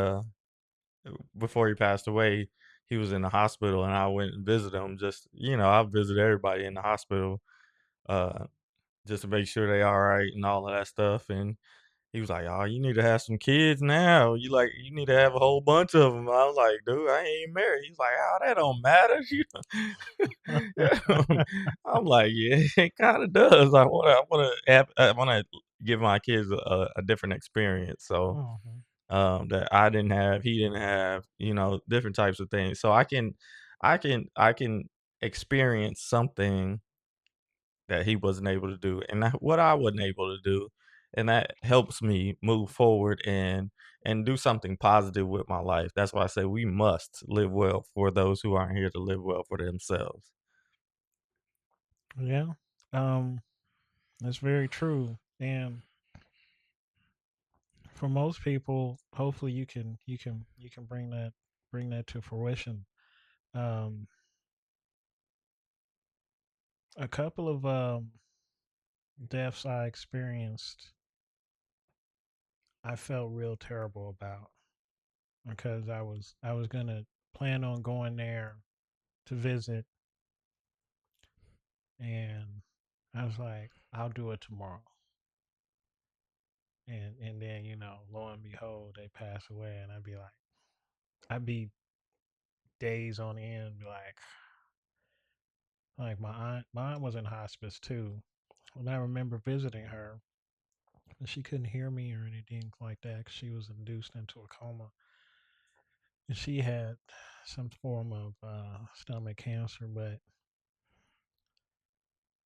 before he passed away, he was in the hospital and I went and visited him. Just, I visit everybody in the hospital uh just to make sure they all right and all of that stuff. And he was like, "Oh, you need to have some kids now. You need to have a whole bunch of them." I was like, "Dude, I ain't married." He's like, "Oh, that don't matter." Yeah. I'm like, "Yeah, it kind of does. I wanna give my kids a different experience." So, Mhm. that I didn't have, he didn't have, different types of things. So I can experience something that he wasn't able to do, and what I wasn't able to do, and that helps me move forward and do something positive with my life. That's why I say we must live well for those who aren't here to live well for themselves. Yeah. Um, that's very true. And for most people, hopefully you can bring that to fruition. Um, a couple of deaths I experienced, I felt real terrible about because I was gonna plan on going there to visit, and I was like, I'll do it tomorrow. And then lo and behold, they pass away, and I'd be days on end, be like my aunt was in hospice too, and I remember visiting her, and she couldn't hear me or anything like that 'cause she was induced into a coma, and she had some form of stomach cancer, but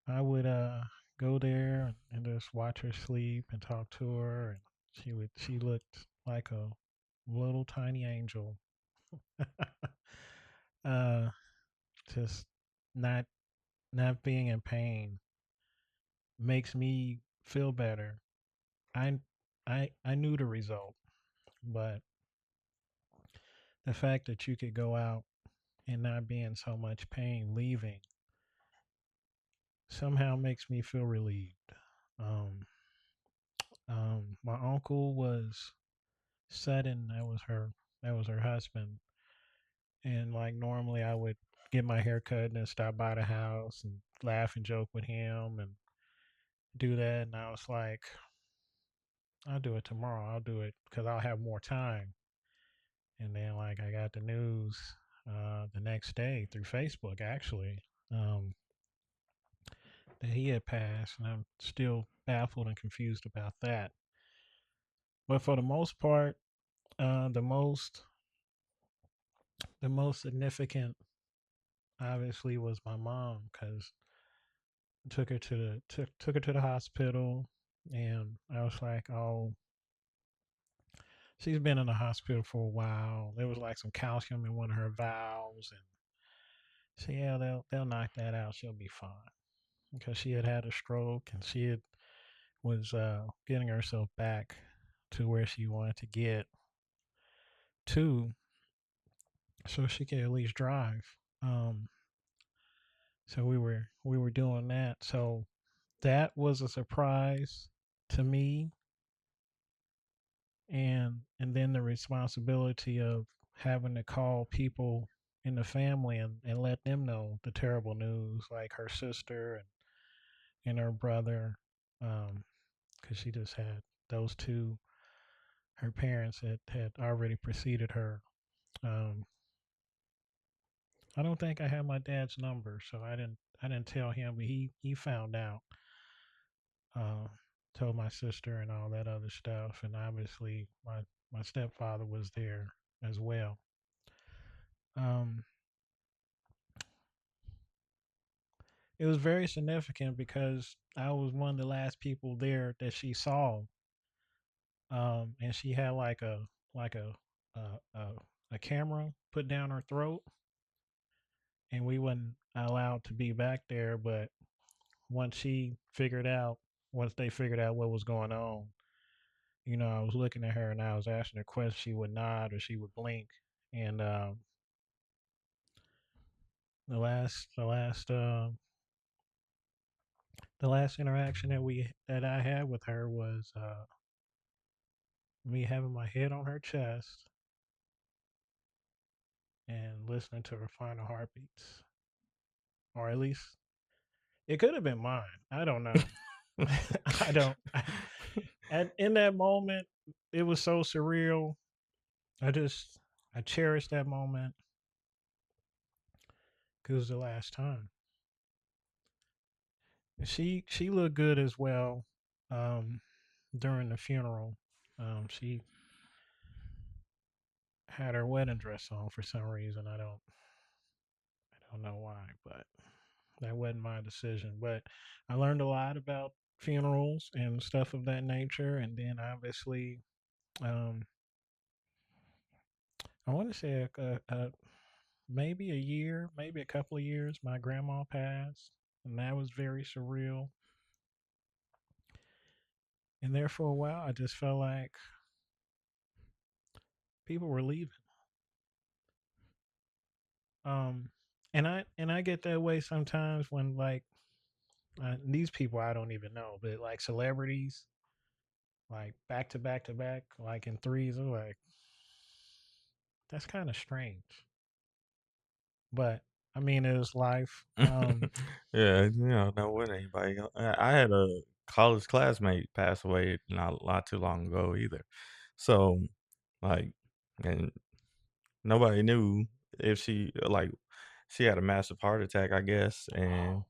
I would go there and just watch her sleep and talk to her, and she looked like a little tiny angel. uh, just not not being in pain makes me feel better. I knew the result, but the fact that you could go out and not be in so much pain leaving somehow makes me feel relieved. Um, my uncle was sudden. That was her husband, and like normally I would get my hair cut and then stop by the house and laugh and joke with him and do that. And I was like, I'll do it tomorrow. I'll do it because I'll have more time. And then like I got the news the next day through Facebook actually, um, that he had passed, and I'm still baffled and confused about that. But for the most part, the most significant obviously was my mom because took her to the hospital, and I was like, oh, she's been in the hospital for a while. There was like some calcium in one of her valves, and so yeah, they'll knock that out. She'll be fine because she had a stroke and she was getting herself back to where she wanted to get to, so she could at least drive. So we were doing that. So that was a surprise to me, and then the responsibility of having to call people in the family and let them know the terrible news, like her sister and her brother, because she just had those two. Her parents had already preceded her. Um, I don't think I had my dad's number, so I didn't tell him, but he found out. Uh, Told my sister and all that other stuff, and obviously my stepfather was there as well. Um, it was very significant because I was one of the last people there that she saw, and she had like a a camera put down her throat, and we weren't allowed to be back there. But once she figured out, once they figured out what was going on, I was looking at her and I was asking her questions. She would nod or she would blink, and the last the last the last interaction that I had with her was me having my head on her chest and listening to her final heartbeats, or at least it could have been mine. I don't know. I don't. And in that moment, it was so surreal. I just I cherished that moment because it was the last time. And she looked good as well um, during the funeral. She had her wedding dress on for some reason. I don't know why, but that wasn't my decision. But I learned a lot about funerals and stuff of that nature. And then obviously, um, I want to say maybe a year, maybe a couple of years, my grandma passed. And that was very surreal. And there for a while, I just felt like people were leaving. Um, and I get that way sometimes when like these people I don't even know, but like celebrities, like back to back to back, like in threes. I'm like, that's kind of strange. But I mean, it was life. Yeah, know what anybody. I had a college classmate pass away not too long ago either. So, like, and nobody knew if she had a massive heart attack, I guess, and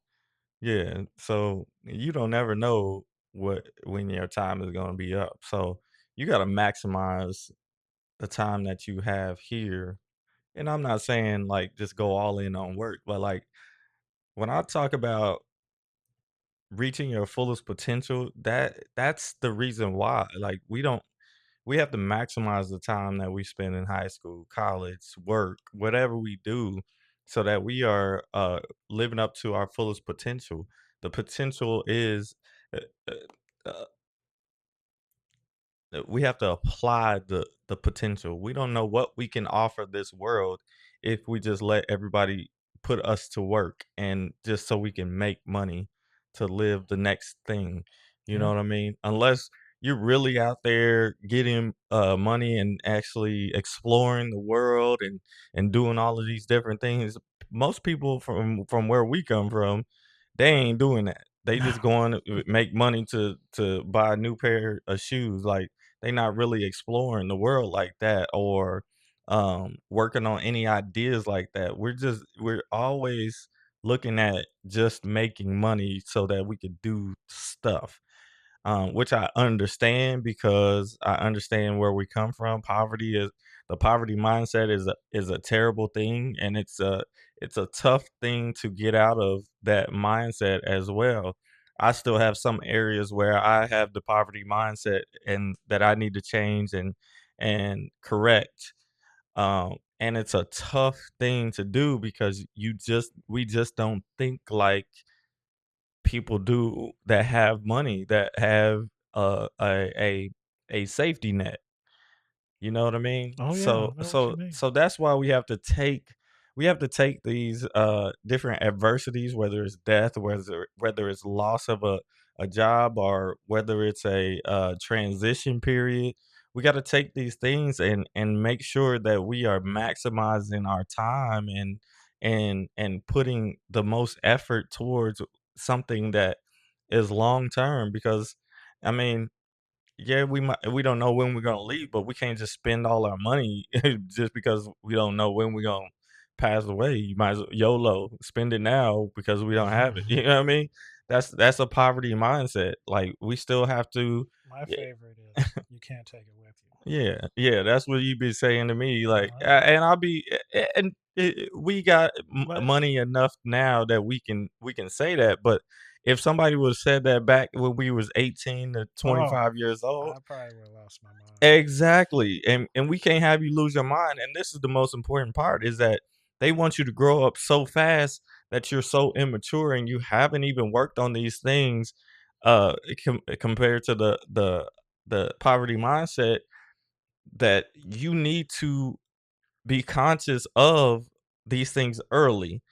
yeah, so you don't never know when your time is gonna be up. So you gotta maximize the time that you have here. And I'm not saying like just go all in on work, but like when I talk about reaching your fullest potential, that's the reason why. Like we have to maximize the time that we spend in high school, college, work, whatever we do, so that we are living up to our fullest potential. The potential is uh, uh, we have to apply the potential. We don't know what we can offer this world if we just let everybody put us to work and just so we can make money to live the next thing. You know Yeah. what I mean? Unless you're really out there getting money and actually exploring the world and doing all of these different things. Most people from where we come from, they ain't doing that. They No. just going to make money to buy a new pair of shoes. Like they not really exploring the world like that or working on any ideas like that. We're always looking at just making money so that we could do stuff, which I understand because I understand where we come from. The poverty mindset is a terrible thing, and it's a tough thing to get out of that mindset as well. I still have some areas where I have the poverty mindset and that I need to change and correct. And it's a tough thing to do because we just don't think like people do that have money, that have a safety net. You know what I mean? Oh yeah, So I know what you so mean. so that's why we have to take these different adversities, whether it's death, whether it's loss of a job, or whether it's a transition period. We got to take these things and make sure that we are maximizing our time and putting the most effort towards something that is long term. Because I mean, yeah, we don't know when we're gonna leave, but we can't just spend all our money just because we don't know when we're gonna pass away. You might as well YOLO, spend it now because we don't have it. You know what I mean? That's a poverty mindset. Like, we still have to. My favorite is you can't take it with you. Yeah, yeah, that's what you be saying to me, like, Uh-huh. and I'll be and we got But money enough now that we can say that, but if somebody would've said that back when we was 18 to oh, 25 years old. I probably would have lost my mind. Exactly, and we can't have you lose your mind, and this is the most important part, is that they want you to grow up so fast that you're so immature and you haven't even worked on these things, compared to the poverty mindset, that you need to be conscious of these things early,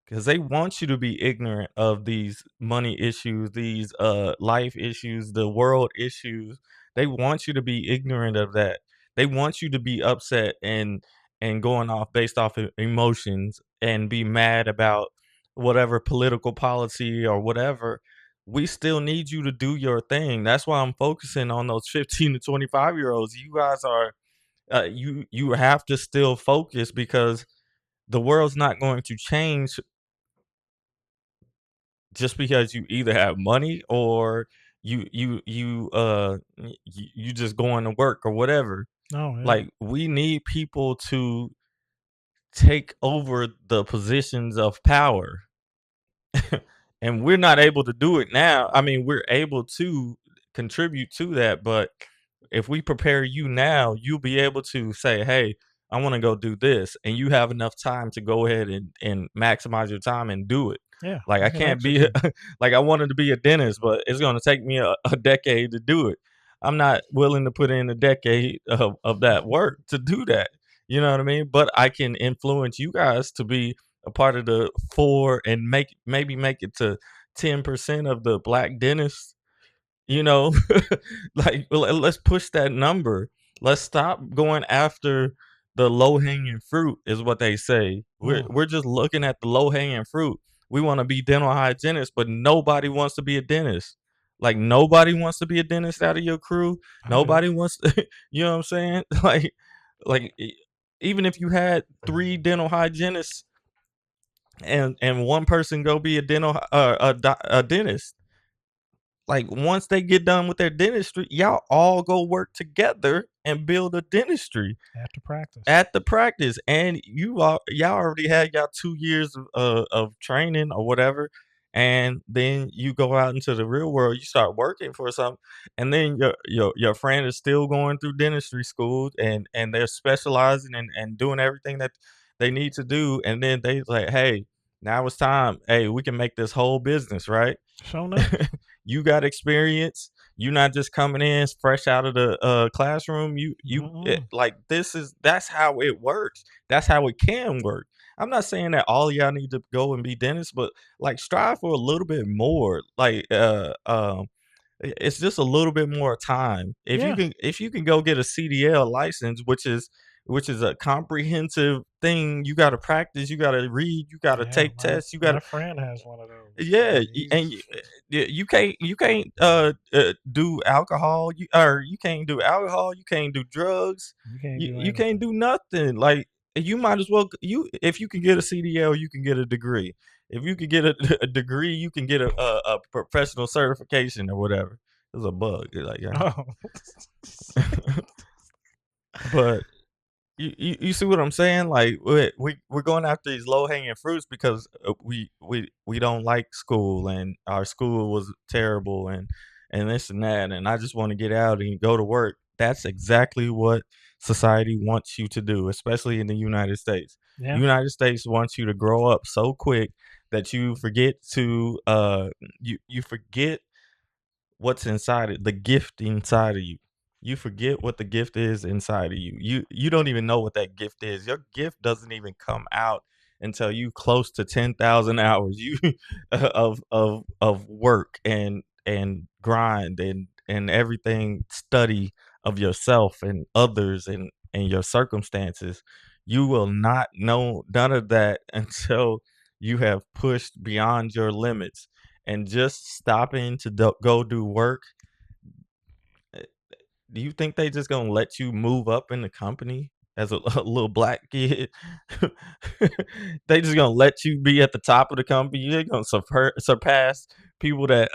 because they want you to be ignorant of these money issues, these life issues, the world issues. They want you to be ignorant of that. They want you to be upset and going off based off of emotions and be mad about whatever political policy or whatever. We still need you to do your thing. That's why I'm focusing on those 15 to 25-year olds. You guys are you have to still focus, because the world's not going to change just because you either have money or you just going to work or whatever. Oh yeah. Like, we need people to take over the positions of power. And we're not able to do it now. I mean, we're able to contribute to that, but if we prepare you now, you'll be able to say, "Hey, I want to go do this," and you have enough time to go ahead and maximize your time and do it. Yeah. Like, I You can can't be execute. like, I wanted to be a dentist, but it's going to take me a decade to do it. I'm not willing to put in a decade of that work to do that. You know what I mean? But I can influence you guys to be a part of the four, and maybe make it to 10% of the black dentists, you know. Like, let's push that number. Let's stop going after the low hanging fruit, is what they say. we're Mm, we're just looking at the low hanging fruit. We want to be dental hygienists, but nobody wants to be a dentist. Like, nobody wants to be a dentist out of your crew. I do. Nobody wants to, you know what I'm saying? Even if you had 3 dental hygienists and one person go be a a dentist, like, once they get done with their dentistry, y'all all go work together and build a dentistry Have to practice. at the practice, and y'all already had y'all 2 years of training or whatever, and then you go out into the real world, you start working for something, and then your friend is still going through dentistry school, and they're specializing and doing everything that they need to do, and then they like, "Hey, now it's time. Hey, we can make this whole business, right?" Show enough. You got experience. You're not just coming in fresh out of the classroom. Mm-mm. Like, that's how it works. That's how it can work. I'm not saying that all of y'all need to go and be dentists, but like, strive for a little bit more. Like, it's just a little bit more time. Yeah. If you can go get a CDL license, which is a comprehensive thing. You got to practice. You got to read. You got to Yeah. take My tests. You got to. my friend has one of those. Yeah, And and he's you can't do alcohol. You can't do alcohol. You can't do drugs. you can't You do you can't anything. do nothing. Like, you might as well, if you can get a CDL, you can get a degree. If you can get a degree, you can get a professional certification or whatever. There's a bug. Like, yeah. Oh. But you see what I'm saying? Like, we're going after these low hanging fruits because we don't like school, and our school was terrible, and this and that, and I just want to get out and go to work. That's exactly what society wants you to do, especially in the United States. Yeah. United States wants you to grow up so quick that you forget to you forget what's inside it, the gift inside of you. You forget what the gift is inside of you. You don't even know what that gift is. Your gift doesn't even come out until you close to 10,000 hours you of work and grind and everything, study of yourself and others and your circumstances. You will not know none of that until you have pushed beyond your limits. And just stopping to go do work, do you think they just gonna let you move up in the company as a little black kid? They just gonna let you be at the top of the company. You're gonna surpass people that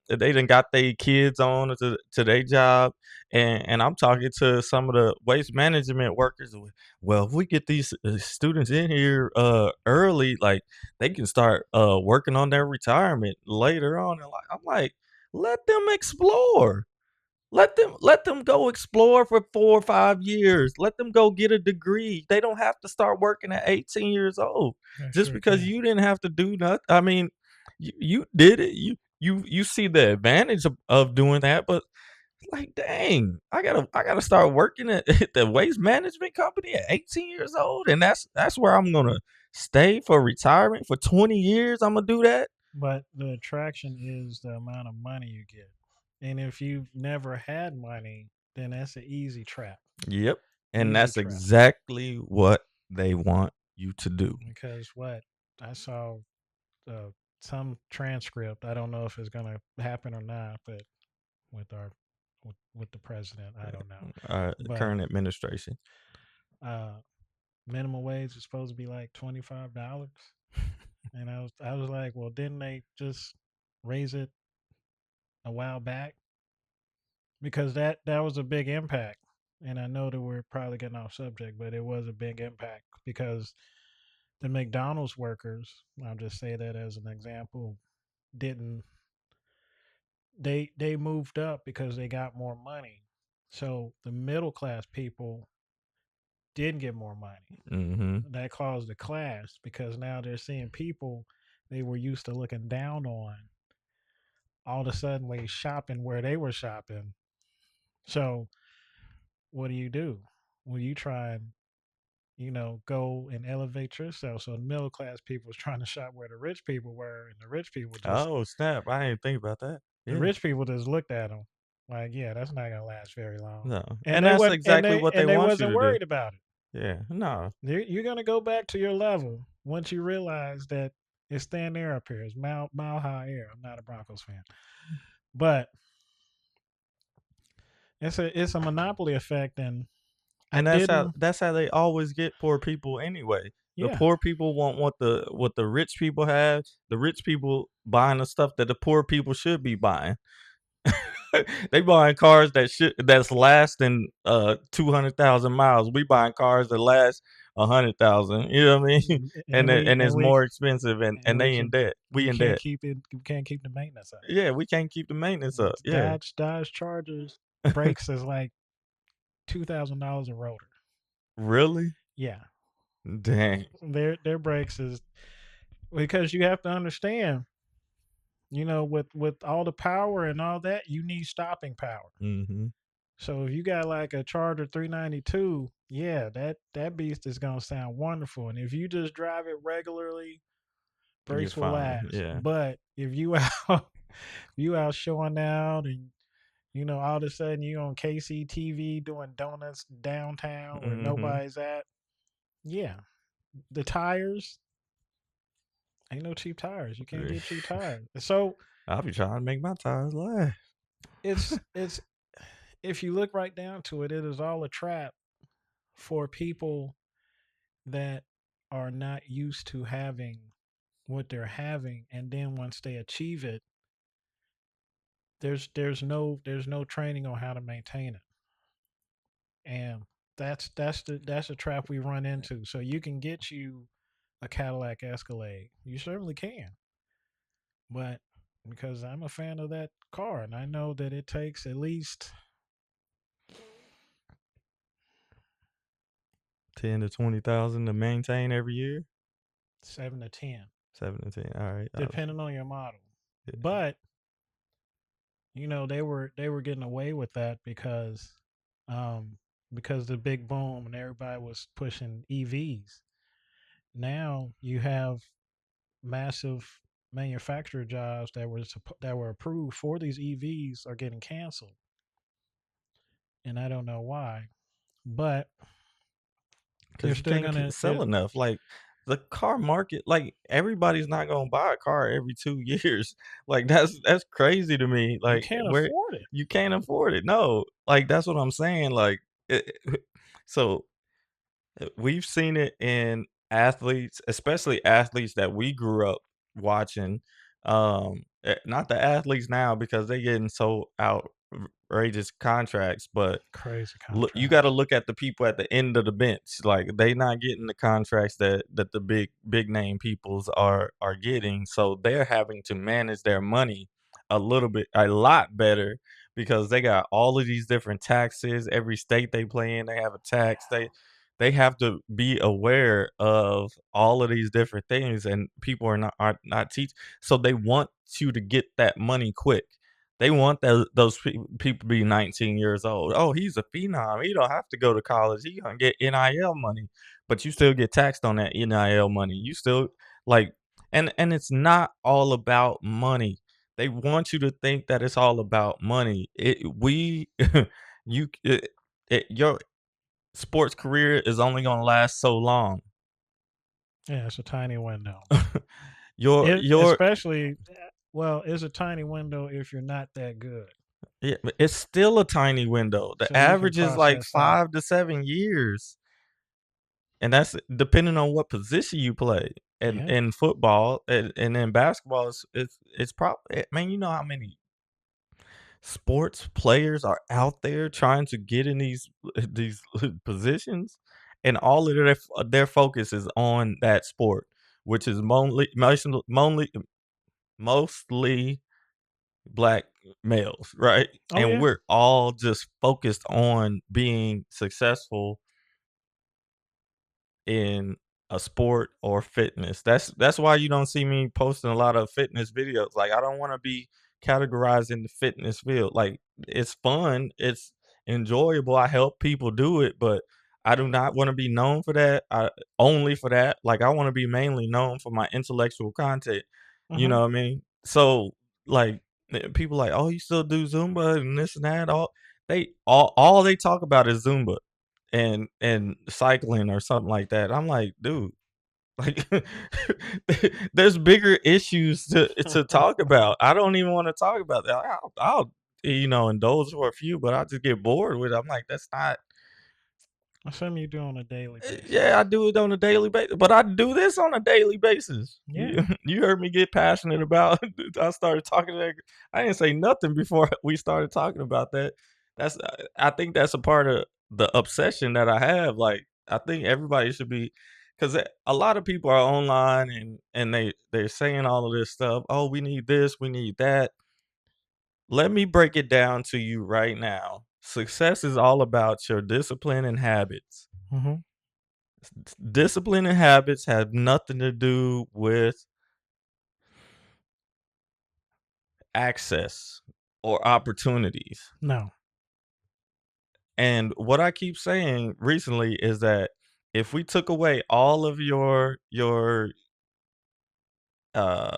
they done got their kids on to their job. And I'm talking to some of the waste management workers. Well, if we get these students in here early, like they can start working on their retirement later on. And I'm like, let them explore. Let them go explore for 4 or 5 years. Let them go get a degree. They don't have to start working at 18 years old. I Just sure because can. you didn't have to do nothing. I mean, you did it. You see the advantage of doing that, but like, dang, I gotta start working at the waste management company at 18 years old, and that's where I'm gonna stay for retirement for 20 years. I'm gonna do that. But the attraction is the amount of money you get. And if you've never had money, then that's an easy trap. Yep, and Easy that's trap. exactly what they want you to do. Because what I saw uh, some transcript. I don't know if it's gonna happen or not, but with our with the president, I don't know. But Current administration. uh, minimum wage is supposed to be like $25, and I was like, well, didn't they just raise it a while back? Because that was a big impact. And I know that we're probably getting off subject, but it was a big impact because the McDonald's workers, I'll just say that as an example, didn't they moved up because they got more money. So the middle class people did get more money. Mm-hmm. That caused a clash because now they're seeing people they were used to looking down on all of a sudden way shopping where they were shopping. So what do? Well, you try and go and elevate yourself. So the middle class people was trying to shop where the rich people were, and Oh snap! I didn't think about that. the Yeah, rich people just looked at them like, yeah, that's not gonna last very long, no, and and they that's wasn't, and exactly they what they and they want you wasn't to do. worried about it. Yeah, no, You're gonna go back to your level once you realize that it's thin air up here. It's mile high air. I'm not a Broncos fan, but it's a monopoly effect, and I and that's how didn't. they always get poor people anyway. The Yeah, poor people want what the rich people have. The rich people buying the stuff that the poor people should be buying. They buying cars that's lasting 200,000 miles. We buying cars that last 100,000. You know what I mean? and we And and it's we more expensive, and we they in can debt. We we in can't debt. keep it. We can't keep the maintenance up. Yeah, we can't keep the maintenance up. Yeah. Dodge Chargers brakes is like $2,000 a rotor. Really? Yeah, Dang. their brakes is because you have to understand. With all the power and all that, you need stopping power. Mhm. So if you got like a Charger 392, yeah, that beast is gonna sound wonderful. And if you just drive it regularly, You're brakes will fine. last. Yeah. But if you out you out showing out and all of a sudden you on KCTV doing donuts downtown where Mhm. nobody's at, yeah, the tires ain't no cheap tires. You can't get cheap tires. So I'll be trying to make my tires last. it's if you look right down to it, it is all a trap for people that are not used to having what they're having, and then once they achieve it, there's no training on how to maintain it, and that's the trap we run into. So you can get you a Cadillac Escalade, you certainly can, but because I'm a fan of that car, and I know that it takes at least 10 to 20,000 to maintain every year. 7 to 10, 7 to 10. All right. depending on your model, Yeah. but they were getting away with that um because the big boom and everybody was pushing EVs. now you have massive manufacturer jobs that were approved for these EVs are getting canceled, and I don't know why, but they're because you still can't gonna. sell enough. Like the car market, like everybody's not gonna buy a car every 2 years. Like that's crazy to me. You Like can't where afford it. you can't afford it. No, like that's what I'm saying. Like so we've seen it in athletes, especially athletes that we grew up watching. Not the athletes now because they're getting so outrageous contracts, but Crazy look, you got to contracts. look at the people at the end of the bench. Like they not getting the contracts that the big name peoples are getting. So they're having to manage their money a lot better because they got all of these different taxes. Every state they play in, they have a tax. They have to be aware of all of these different things, and people are not teach. So they want you to get that money quick. They want those people to be 19 years old. Oh, he's a phenom. He don't have to go to college. He gonna get NIL money, but you still get taxed on that NIL money. You still like, and it's not all about money. They want you to think that it's all about money. You, your sports career is only gonna last so long. Yeah, it's a tiny window. Your Especially, well, it's a tiny window if you're not that good. Yeah, but it's still a tiny window. So The you can average is like process that. 5 to 7 years, and that's depending on what position you play. And Yeah. in football and in basketball, it's probably man, you know how many sports players are out there trying to get in these positions, and all of their focus is on that sport, which is mostly black males, right? Oh And yeah. we're all just focused on being successful in a sport or fitness. That's why you don't see me posting a lot of fitness videos. Like I don't want to be categorized in the fitness field. Like it's fun, it's enjoyable. I help people do it, but I do not want to be known for that. Only for that. Like I want to be mainly known for my intellectual content. You Hmm. know what I mean? So like people like, oh, you still do Zumba and this and that. All they talk about is Zumba and cycling or something like that. I'm like, dude, like there's bigger issues to talk about. I don't even want to talk about that. I'll indulge for a few, but I just get bored with it. I'm like, that's not. That's something you do on a daily Yeah, basis. I do it on a daily basis, but I do this on a daily basis. Yeah. You heard me get passionate about. I started talking to that. I didn't say nothing before we started talking about that. I think that's a part of the obsession that I have. Like, I think everybody should be, because a lot of people are online and they're saying all of this stuff. Oh, we need this, we need that. Let me break it down to you right now. Success is all about your discipline and habits. Hmm. Discipline and habits have nothing to do with access or opportunities. No. And what I keep saying recently is that if we took away all of your uh,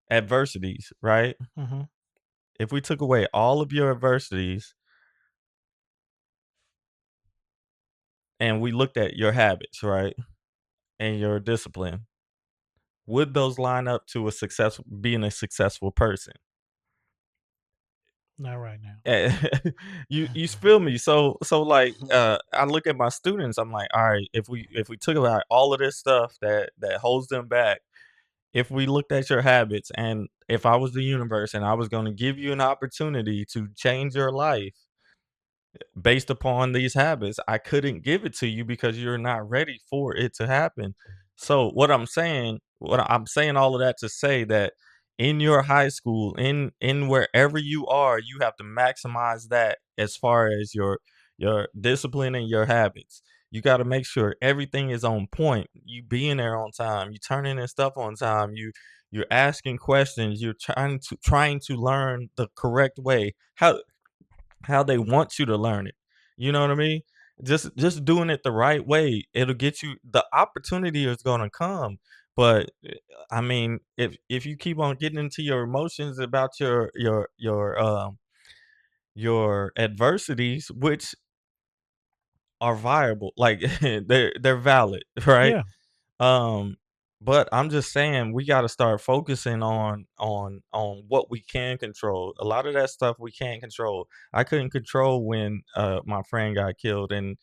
adversities, right? Hmm. If we took away all of your adversities and we looked at your habits, right, and your discipline, would those line up to being a successful person? Not right now. Eh, you feel me? So like I look at my students, I'm like, all right, if we took about all of this stuff that holds them back, if we looked at your habits and if I was the universe and I was going to give you an opportunity to change your life based upon these habits, I couldn't give it to you because you're not ready for it to happen. So what I'm saying all of that to say that in your high school, in wherever you are, you have to maximize that as far as your discipline and your habits. You got to make sure everything is on point. You being there on time, you turning in stuff on time, you're asking questions, you're trying to learn the correct way. How they want you to learn it. You know what I mean? Just doing it the right way, it'll get you the opportunity is gonna come. But I mean, if you keep on getting into your emotions about your adversities, which are viable, like they're valid, right? Yeah. Um, but I'm just saying we gotta start focusing on what we can control. A lot of that stuff we can't control. I couldn't control when my friend got killed and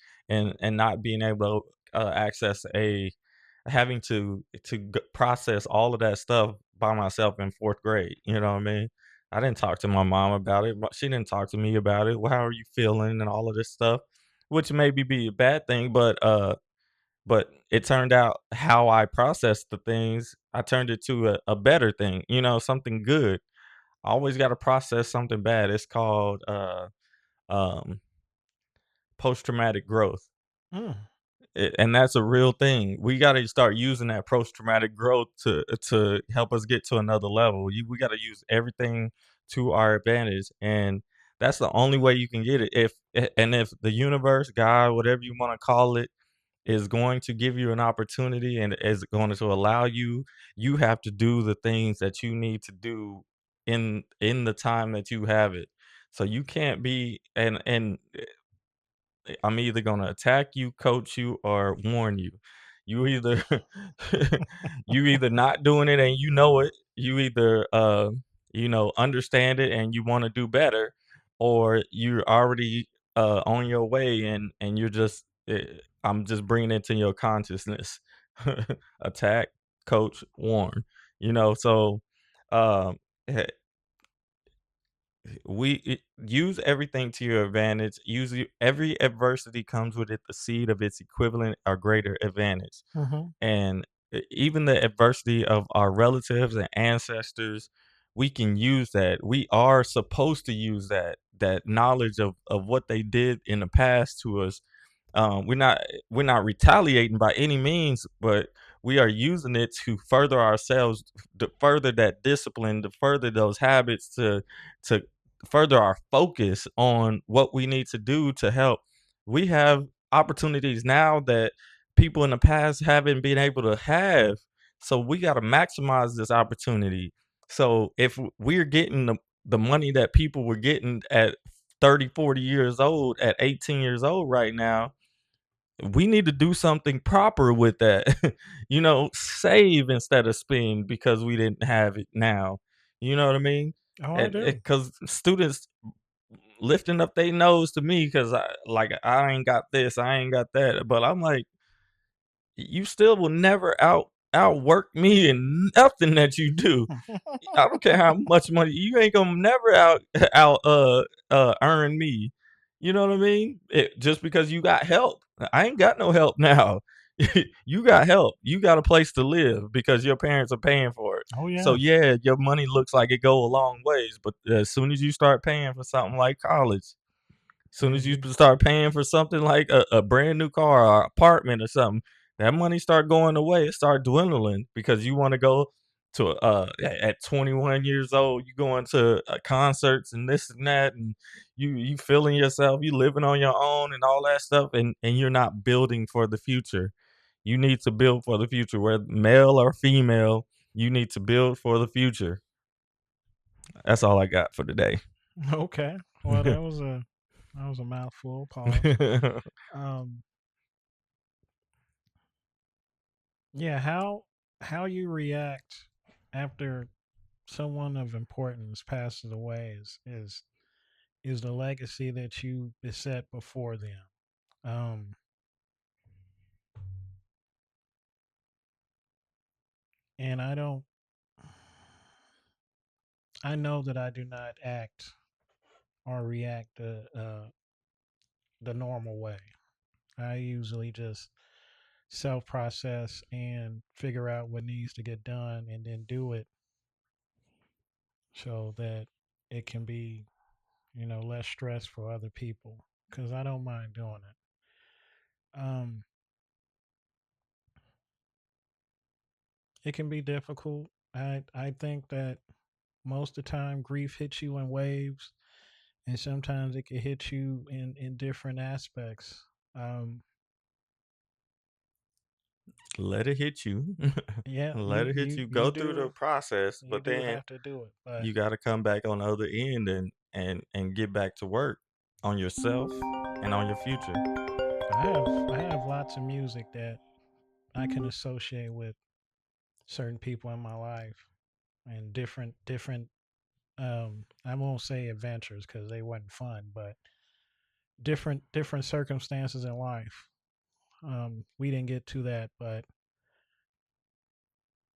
not being able to access a having to process all of that stuff by myself in fourth grade. You know what I mean? I didn't talk to my mom about it. She didn't talk to me about it. Well, how are you feeling and all of this stuff, which maybe be a bad thing, but it turned out how I processed the things, I turned it to a better thing, something good. I always got to process something bad. It's called um, post traumatic growth. Mm. And that's a real thing. We got to start using that post traumatic growth to help us get to another level. We got to use everything to our advantage, and that's the only way you can get it. If the universe, God, whatever you want to call it, is going to give you an opportunity and is going to allow you, you have to do the things that you need to do in the time that you have it. So you can't be and I'm either gonna attack you, coach you, or warn you. You either you either not doing it and you know it, you either understand it and you want to do better, or you're already on your way and you're just I'm just bringing it to your consciousness. Attack, coach, warn. So um eh, use everything to your advantage. Every adversity comes with it the seed of its equivalent or greater advantage. Mm-hmm. And even the adversity of our relatives and ancestors, we can use that. We are supposed to use that knowledge of what they did in the past to us. We're not retaliating by any means, but we are using it to further ourselves, to further that discipline, to further those habits, to further our focus on what we need to do to help. We have opportunities now that people in the past haven't been able to have. So we got to maximize this opportunity. So if we're getting the money that people were getting at 30, 40 years old, at 18 years old right now, we need to do something proper with that. Save instead of spend because we didn't have it now. You know what I mean? Oh, I And do. because students lifting up their nose to me because I ain't got this, I ain't got that. But I'm like, you still will never outwork me in nothing that you do. I don't care how much money you ain't gonna never out earn me. You know what I mean? Just because you got help. I ain't got no help now. You got help. You got a place to live because your parents are paying for it. Oh So yeah. yeah, your money looks like it go a long ways, but as soon as you start paying for something like college, soon Yeah. as you You. start paying for something like a brand new car or apartment or something, that money start going away. It start dwindling because you want to go to at 21 years old, you going to concerts and this and that, and you feeling yourself, you living on your own and all that stuff, and you're not building for the future. You need to build for the future, whether male or female. You need to build for the future. That's all I got for today. Okay. Well, that was a mouthful. Pause. Um. Yeah. How you react after someone of importance passes away is the legacy that you beset before them. Um. And I know that I do not act or react the normal way. I usually just self process and figure out what needs to get done and then do it so that it can be, less stress for other people because I don't mind doing it. It can be difficult. I think that most of the time grief hits you in waves and sometimes it can hit you in different aspects. Um, Let it hit you. yeah, Let you it hit you you. you Go through the do process, you but do then have to do it. But you got to come back on the other end and get back to work on yourself and on your future. I have lots of music that I can associate with certain people in my life and different I won't say adventures because they wasn't fun, but different circumstances in life. We didn't get to that, but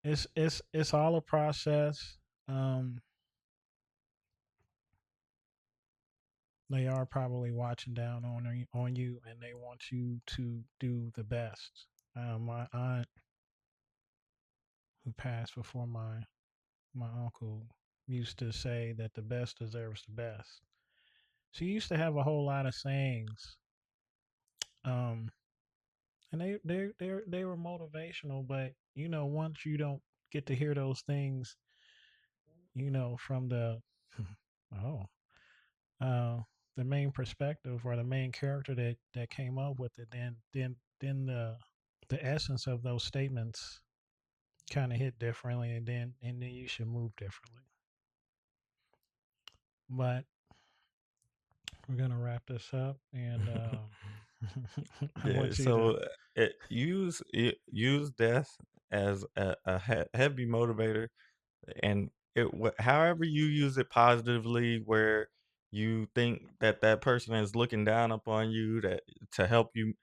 it's all a process. Um, they are probably watching down on you, and they want you to do the best. My aunt, who passed before my uncle, used to say that the best deserves the best. She used to have a whole lot of sayings, um, and they were motivational. But once you don't get to hear those things, from the oh uh, the main perspective or the main character that came up with it, then the essence of those statements kind of hit differently, and then you should move differently. But we're gonna wrap this up, and I Yeah, want you to. so use death as a heavy motivator, and however you use it positively, where you think that that person is looking down upon you, that to help you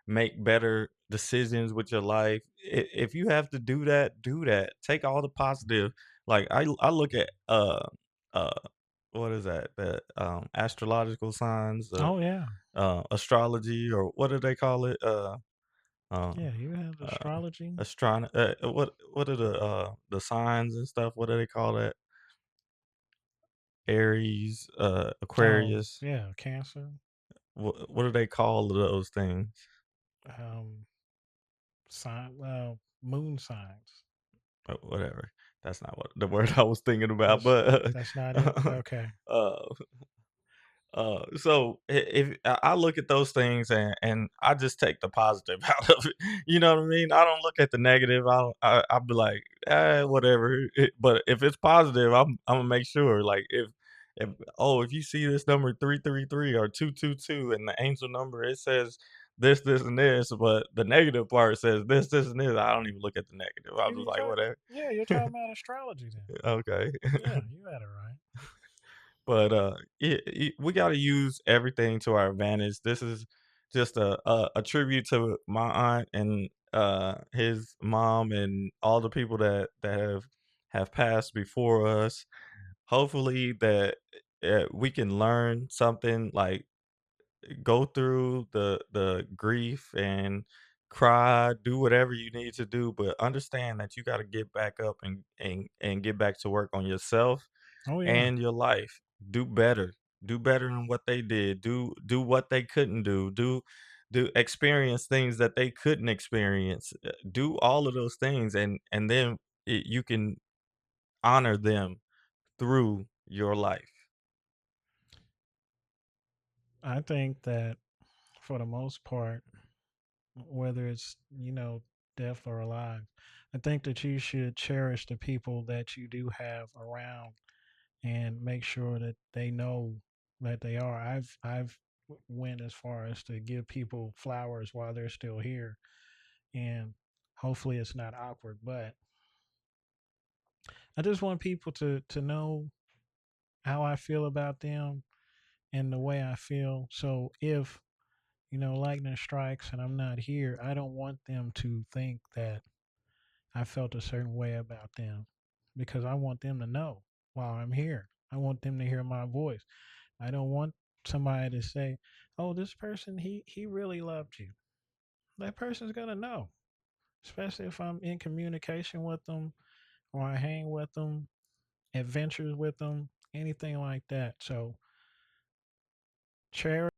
make better decisions with your life. If you have to do that, do that. Take all the positive. Like I look at uh what is that, the astrological signs, Oh yeah, astrology, or what do they call it, yeah. You have uh astrology. what are the signs and stuff, what do they call that? Aries, Oh Aquarius. yeah, Cancer. What do they call those things? Um, moon signs. Whatever. That's not what the word I was thinking about, That's but that's not it. Okay. uh, so if I look at those things and I just take the positive out of it, you know what I mean? I don't look at the negative. I'll be like, whatever. But if it's positive, I'm gonna make sure. Like if if you see this number 333 or 222 and the angel number, it says this and this, but the negative part says this and this. I don't even look at the negative. I'm just You like, talk, whatever. yeah, you're talking about astrology then. Okay. Yeah, you had it right. But we got to use everything to our advantage. This is just a tribute to my aunt and his mom and all the people that have passed before us. Hopefully that we can learn something, like go through the grief and cry, do whatever you need to do, but understand that you got to get back up and get back to work on yourself Oh yeah. and your life. Do better. Do better than what they did. Do what they couldn't do. Do experience things that they couldn't experience. Do all of those things, and then you can honor them through your life. I think that for the most part, whether it's death or alive, I think that you should cherish the people that you do have around and make sure that they know that they are. I've went as far as to give people flowers while they're still here, and hopefully it's not awkward. But I just want people to know how I feel about them and the way I feel. So if lightning strikes and I'm not here, I don't want them to think that I felt a certain way about them because I want them to know while I'm here. I want them to hear my voice. I don't want somebody to say, "Oh, this person he really loved you." That person's gonna know, especially if I'm in communication with them or I hang with them, adventures with them, anything like that. So cherish